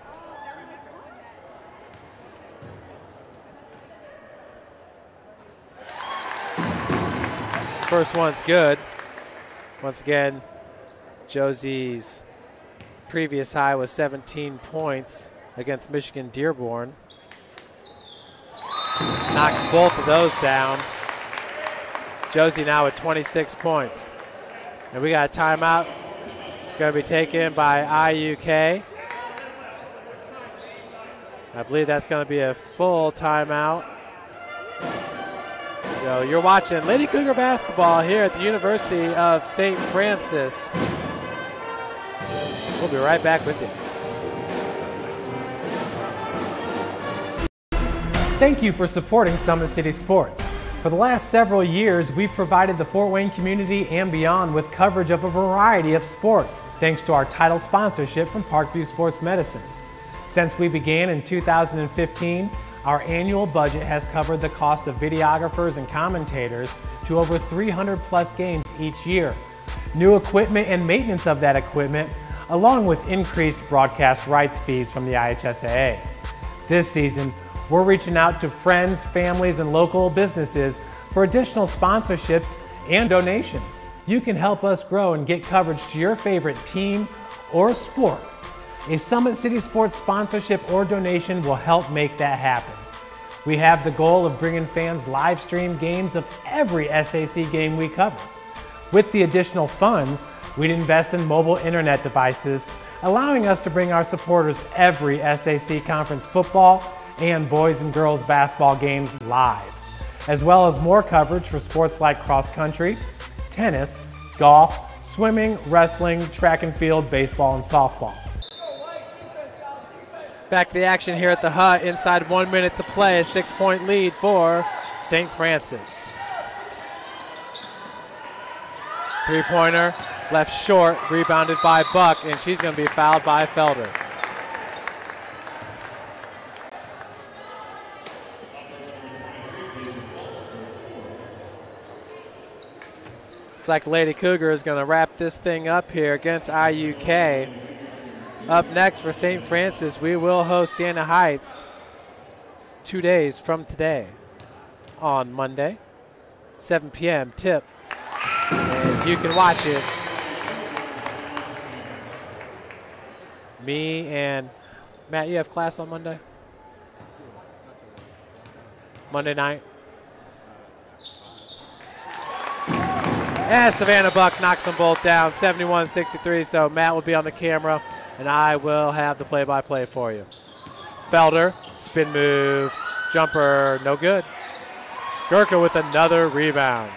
First one's good. Once again, Josie's previous high was 17 points against Michigan Dearborn. Knocks both of those down. Josie now with 26 points. And we got a timeout Going to be taken by IUK. I believe that's going to be a full timeout. So you're watching Lady Cougar basketball here at the University of St. Francis. We'll be right back with you. Thank you for supporting Summit City Sports. For the last several years, we've provided the Fort Wayne community and beyond with coverage of a variety of sports, thanks to our title sponsorship from Parkview Sports Medicine. Since we began in 2015, our annual budget has covered the cost of videographers and commentators to over 300 plus games each year. New equipment and maintenance of that equipment, along with increased broadcast rights fees from the IHSAA. This season, we're reaching out to friends, families, and local businesses for additional sponsorships and donations. You can help us grow and get coverage to your favorite team or sport. A Summit City Sports sponsorship or donation will help make that happen. We have the goal of bringing fans live stream games of every SAC game we cover. With the additional funds, we'd invest in mobile internet devices, allowing us to bring our supporters every SAC conference football and boys and girls basketball games live, as well as more coverage for sports like cross country, tennis, golf, swimming, wrestling, track and field, baseball, and softball. Back to the action here at the Hut. Inside 1 minute to play, a 6-point lead for St. Francis. Three-pointer, left short, rebounded by Buck, and she's going to be fouled by Felder. Looks like Lady Cougar is going to wrap this thing up here against IUK. Up next for St. Francis, we will host Siena Heights 2 days from today on Monday, 7 p.m. tip. And you can watch it. Me and Matt, you have class on Monday? Monday night? And Savannah Buck knocks them both down, 71-63. So Matt will be on the camera, and I will have the play-by-play for you. Felder, spin move, jumper, no good. Gurka with another rebound.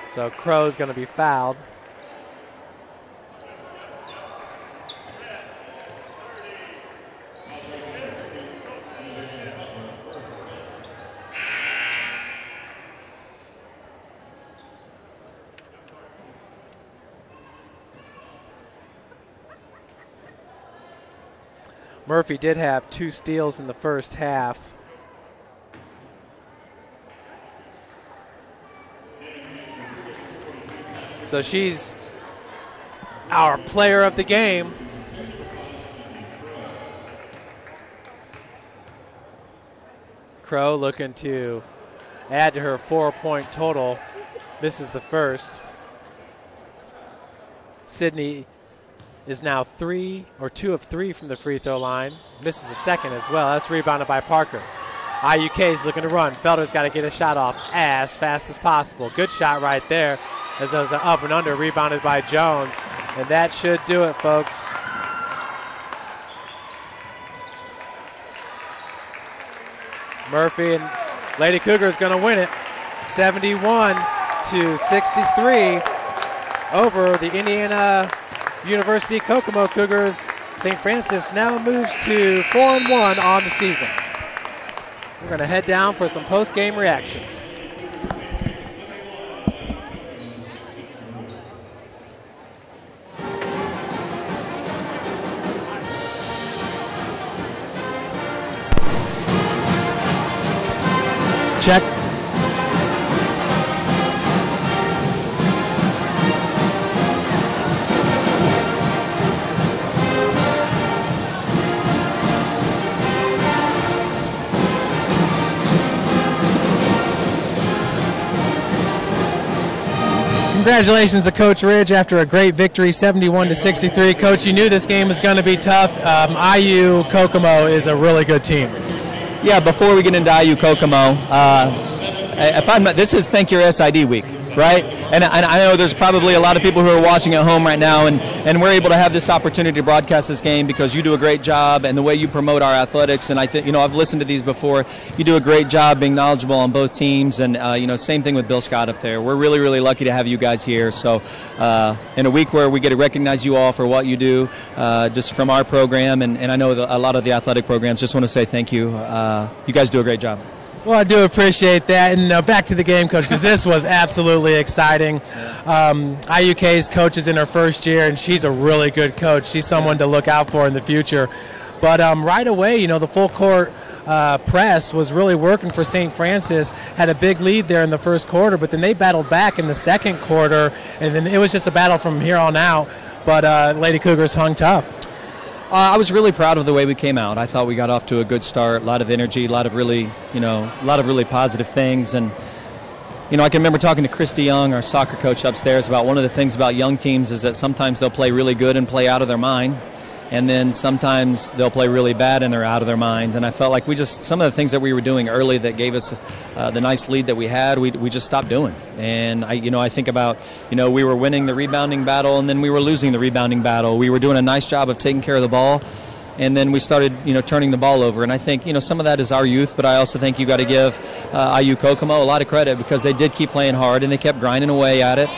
So Crow's going to be fouled. Murphy did have 2 steals in the first half. So she's our player of the game. Crow looking to add to her 4-point total. Misses the first. Sydney is now 2 of 3 from the free throw line. Misses a second as well. That's rebounded by Parker. IUK is looking to run. Felder's got to get a shot off as fast as possible. Good shot right there, as those are up and under, rebounded by Jones. And that should do it, folks. Murphy and Lady Cougar is going to win it, 71-63 over the Indiana University Kokomo Cougars. St. Francis now moves to 4-1 on the season. We're going to head down for some post-game reactions. Check. Congratulations to Coach Ridge after a great victory, 71-63. Coach, you knew this game was going to be tough. IU Kokomo is a really good team. Yeah, before we get into IU Kokomo, this is Thank Your SID week, right? And I know there's probably a lot of people who are watching at home right now, and we're able to have this opportunity to broadcast this game because you do a great job and the way you promote our athletics. And I think, I've listened to these before. You do a great job being knowledgeable on both teams, and same thing with Bill Scott up there. We're really, really lucky to have you guys here. So in a week where we get to recognize you all for what you do, just from our program, and I know a lot of the athletic programs, just want to say thank you. You guys do a great job. Well, I do appreciate that. And back to the game, Coach, because this was absolutely exciting. IUK's coach is in her first year, and she's a really good coach. She's someone to look out for in the future. But right away, the full court press was really working for St. Francis. Had a big lead there in the first quarter, but then they battled back in the second quarter, and then it was just a battle from here on out. But Lady Cougars hung tough. I was really proud of the way we came out. I thought we got off to a good start, a lot of energy, a lot of really positive things. And, I can remember talking to Christy Young, our soccer coach upstairs, about one of the things about young teams is that sometimes they'll play really good and play out of their mind. And then sometimes they'll play really bad and they're out of their mind. And I felt like some of the things that we were doing early that gave us the nice lead that we had, we just stopped doing. And I think about, we were winning the rebounding battle and then we were losing the rebounding battle. We were doing a nice job of taking care of the ball. And then we started, turning the ball over. And I think, some of that is our youth, but I also think you got to give IU Kokomo a lot of credit because they did keep playing hard and they kept grinding away at it.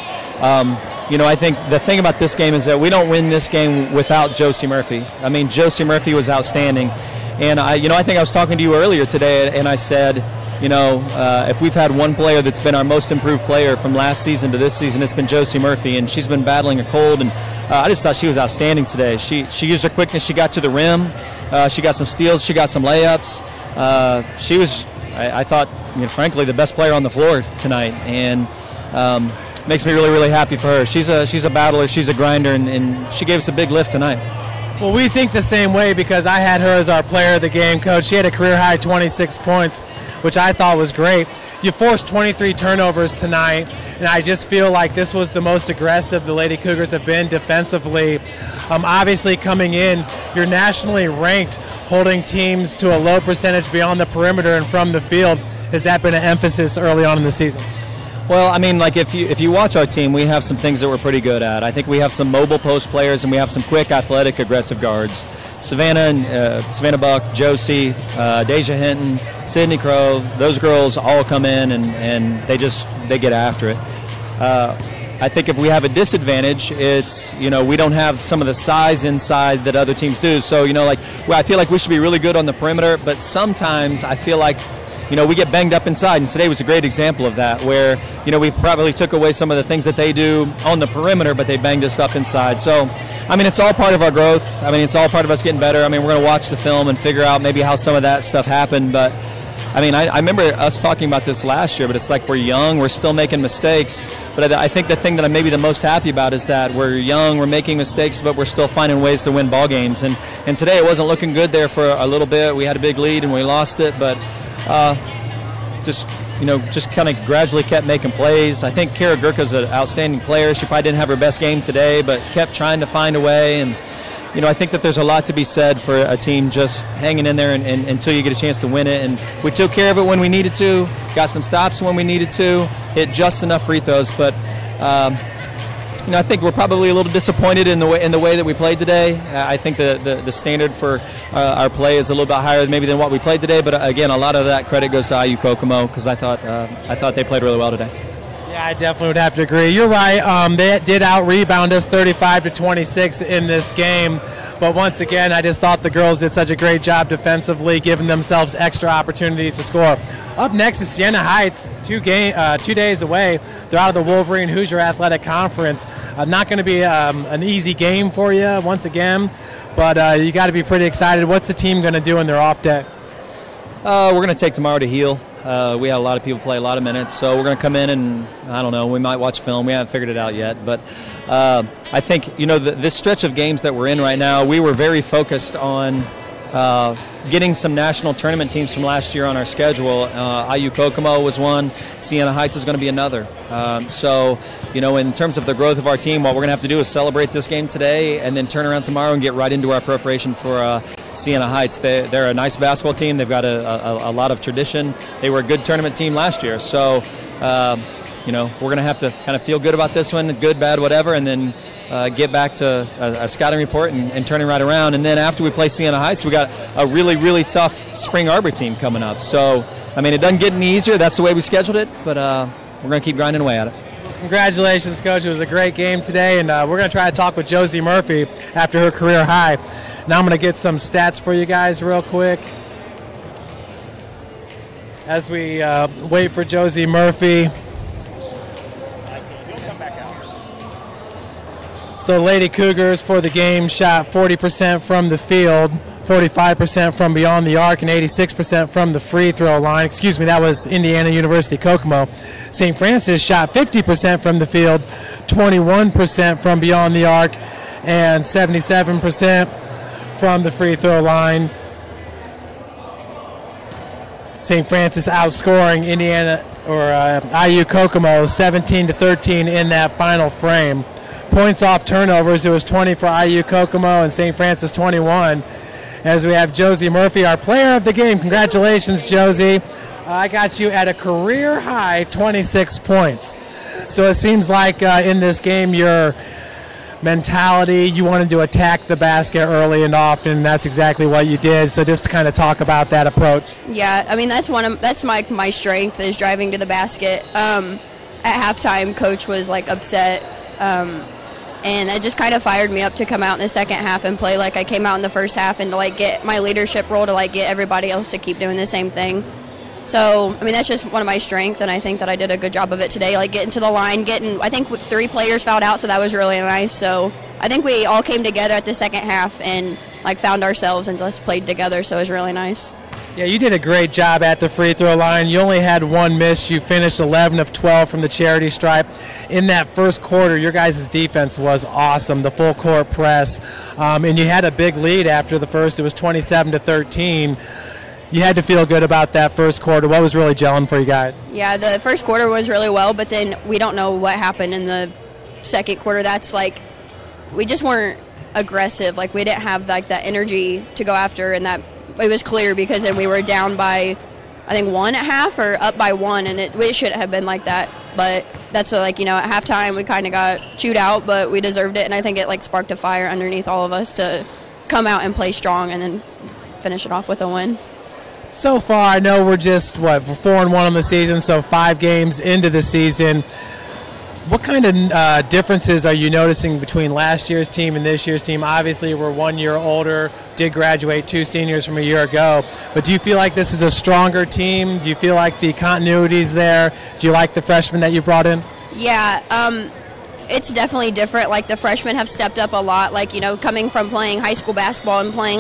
I think the thing about this game is that we don't win this game without Josie Murphy. I mean, Josie Murphy was outstanding. And I think I was talking to you earlier today, and I said, if we've had one player that's been our most improved player from last season to this season, it's been Josie Murphy, and she's been battling a cold, and I just thought she was outstanding today. She used her quickness. She got to the rim. She got some steals. She got some layups. She was, I thought, frankly, the best player on the floor tonight, and makes me really, really happy for her. She's a battler. She's a grinder, and she gave us a big lift tonight. Well, we think the same way because I had her as our player of the game, Coach. She had a career-high 26 points, which I thought was great. You forced 23 turnovers tonight, and I just feel like this was the most aggressive the Lady Cougars have been defensively. Obviously, coming in, you're nationally ranked, holding teams to a low percentage beyond the perimeter and from the field. Has that been an emphasis early on in the season? Well, I mean, like if you watch our team, we have some things that we're pretty good at. I think we have some mobile post players, and we have some quick, athletic, aggressive guards. Savannah Buck, Josie, Deja Hinton, Sydney Crow, those girls all come in and they get after it. I think if we have a disadvantage, it's, we don't have some of the size inside that other teams do. So, I feel like we should be really good on the perimeter, but sometimes I feel like we get banged up inside, and today was a great example of that, where, we probably took away some of the things that they do on the perimeter, but they banged us up inside. So, I mean, it's all part of our growth. I mean, it's all part of us getting better. I mean, we're going to watch the film and figure out maybe how some of that stuff happened, but, I mean, I remember us talking about this last year, but it's like we're young, we're still making mistakes, but I think the thing that I'm maybe the most happy about is that we're young, we're making mistakes, but we're still finding ways to win ball games, and today it wasn't looking good there for a little bit. We had a big lead and we lost it, but just kind of gradually kept making plays. I think Kara Gurka's an outstanding player. She probably didn't have her best game today, but kept trying to find a way. And, I think that there's a lot to be said for a team just hanging in there and until you get a chance to win it. And we took care of it when we needed to, got some stops when we needed to, hit just enough free throws. But, I think we're probably a little disappointed in the way that we played today. I think the standard for our play is a little bit higher maybe than what we played today. But again, a lot of that credit goes to IU Kokomo because I thought they played really well today. Yeah, I definitely would have to agree. You're right. They did out-rebound us 35-26 in this game. But once again, I just thought the girls did such a great job defensively, giving themselves extra opportunities to score. Up next is Siena Heights, 2 days away. They're out of the Wolverine Hoosier Athletic Conference. Not going to be an easy game for you once again, but you got to be pretty excited. What's the team going to do in their off day? We're going to take tomorrow to heal. We had a lot of people play a lot of minutes, so we're going to come in and, I don't know, we might watch film. We haven't figured it out yet. But I think, this stretch of games that we're in right now, we were very focused on getting some national tournament teams from last year on our schedule. IU Kokomo was one. Siena Heights is going to be another. So, in terms of the growth of our team, what we're going to have to do is celebrate this game today and then turn around tomorrow and get right into our preparation for Siena Heights. They're a nice basketball team. They've got a lot of tradition. They were a good tournament team last year. So, we're going to have to kind of feel good about this one, good, bad, whatever, and then get back to a scouting report and turning right around. And then after we play Siena Heights, we got a really, really tough Spring Arbor team coming up. So, it doesn't get any easier. That's the way we scheduled it, but we're going to keep grinding away at it. Congratulations, Coach. It was a great game today, and we're going to try to talk with Josie Murphy after her career high. Now I'm going to get some stats for you guys real quick as we wait for Josie Murphy. So Lady Cougars for the game shot 40% from the field, 45% from beyond the arc, and 86% from the free throw line. Excuse me, that was Indiana University Kokomo. St. Francis shot 50% from the field, 21% from beyond the arc, and 77% from the free throw line. St. Francis outscoring Indiana IU Kokomo 17-13 in that final frame. Points off turnovers, it was 20 for IU Kokomo and St. Francis 21. As we have Josie Murphy, our player of the game. Congratulations, Josie. I got you at a career high 26 points. So it seems like in this game your mentality, you wanted to attack the basket early and often, and that's exactly what you did. So just to kind of talk about that approach. Yeah, that's my strength, is driving to the basket. At halftime, Coach was upset. And that just kind of fired me up to come out in the second half and play like I came out in the first half, and to get my leadership role, to get everybody else to keep doing the same thing. So, that's just one of my strengths, and I think that I did a good job of it today, getting to the line, I think 3 players fouled out, so that was really nice. So I think we all came together at the second half and found ourselves and just played together, so it was really nice. Yeah, you did a great job at the free throw line. You only had 1 miss. You finished 11 of 12 from the charity stripe. In that first quarter, your guys' defense was awesome, the full court press. And you had a big lead after the first. It was 27-13. You had to feel good about that first quarter. What was really gelling for you guys? Yeah, the first quarter was really well, but then we don't know what happened in the second quarter. That's we just weren't aggressive. We didn't have that energy to go after, and that it was clear because then we were down by, I think, 1 at half or up by 1, and it shouldn't have been like that. But that's at halftime we kind of got chewed out, but we deserved it, and I think it sparked a fire underneath all of us to come out and play strong and then finish it off with a win. So far, I know we're just, 4-1 on the season, so 5 games into the season. What kind of differences are you noticing between last year's team and this year's team? Obviously, we're 1 year older, did graduate 2 seniors from a year ago. But do you feel like this is a stronger team? Do you feel like the continuity's there? Do you like the freshmen that you brought in? Yeah, it's definitely different. The freshmen have stepped up a lot. Coming from playing high school basketball and playing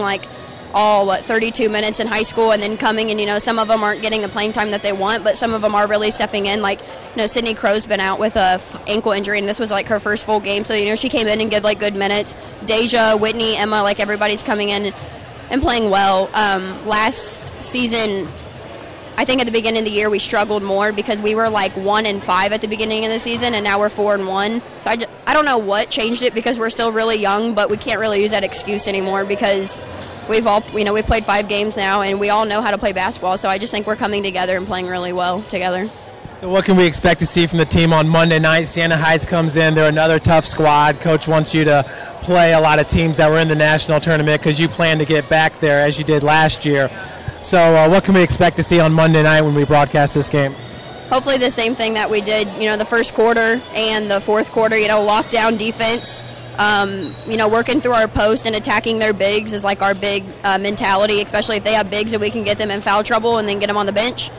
all 32 minutes in high school, and then coming and some of them aren't getting the playing time that they want, but some of them are really stepping in. Sydney Crow's been out with a ankle injury, and this was her first full game, so she came in and gave good minutes. Deja, Whitney, Emma, everybody's coming in and playing well. Last season, I think at the beginning of the year we struggled more because we were 1-5 at the beginning of the season, and now we're 4-1. So I don't know what changed it, because we're still really young, but we can't really use that excuse anymore because we've played 5 games now, and we all know how to play basketball. So I just think we're coming together and playing really well together. So what can we expect to see from the team on Monday night? Siena Heights comes in. They're another tough squad. Coach wants you to play a lot of teams that were in the national tournament because you plan to get back there as you did last year. So what can we expect to see on Monday night when we broadcast this game? Hopefully the same thing that we did, the first quarter and the fourth quarter, lockdown defense. Working through our post and attacking their bigs is our big mentality, especially if they have bigs and we can get them in foul trouble and then get them on the bench.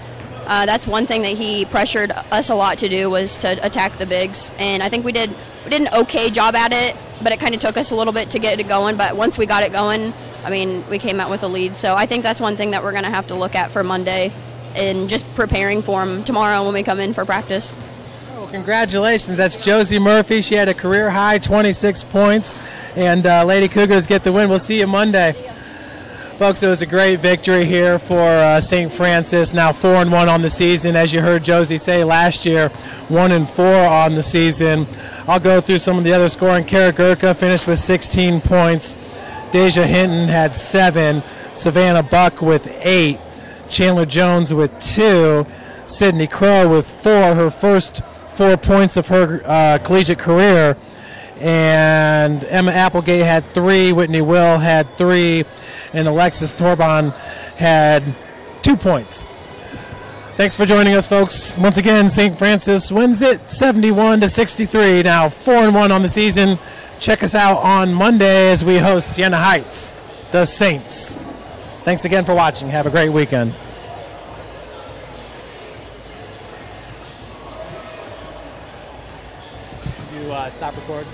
That's one thing that he pressured us a lot to do, was to attack the bigs. And I think we did an okay job at it, but it kind of took us a little bit to get it going. But once we got it going, we came out with a lead. So I think that's one thing that we're going to have to look at for Monday and just preparing for them tomorrow when we come in for practice. Congratulations. That's Josie Murphy. She had a career high 26 points, and Lady Cougars get the win. We'll see you Monday. Folks, it was a great victory here for St. Francis. Now 4-1 on the season. As you heard Josie say last year, 1-4 on the season. I'll go through some of the other scoring. Kara Gurka finished with 16 points. Deja Hinton had 7. Savannah Buck with 8. Chandler Jones with 2. Sydney Crow with 4, her first 4 points of her collegiate career. And Emma Applegate had 3. Whitney Will had 3. And Alexis Torbon had 2 points. Thanks for joining us, folks. Once again, St. Francis wins it 71-63. Now 4-1 on the season. Check us out on Monday as we host Siena Heights, the Saints. Thanks again for watching. Have a great weekend. Did you stop recording?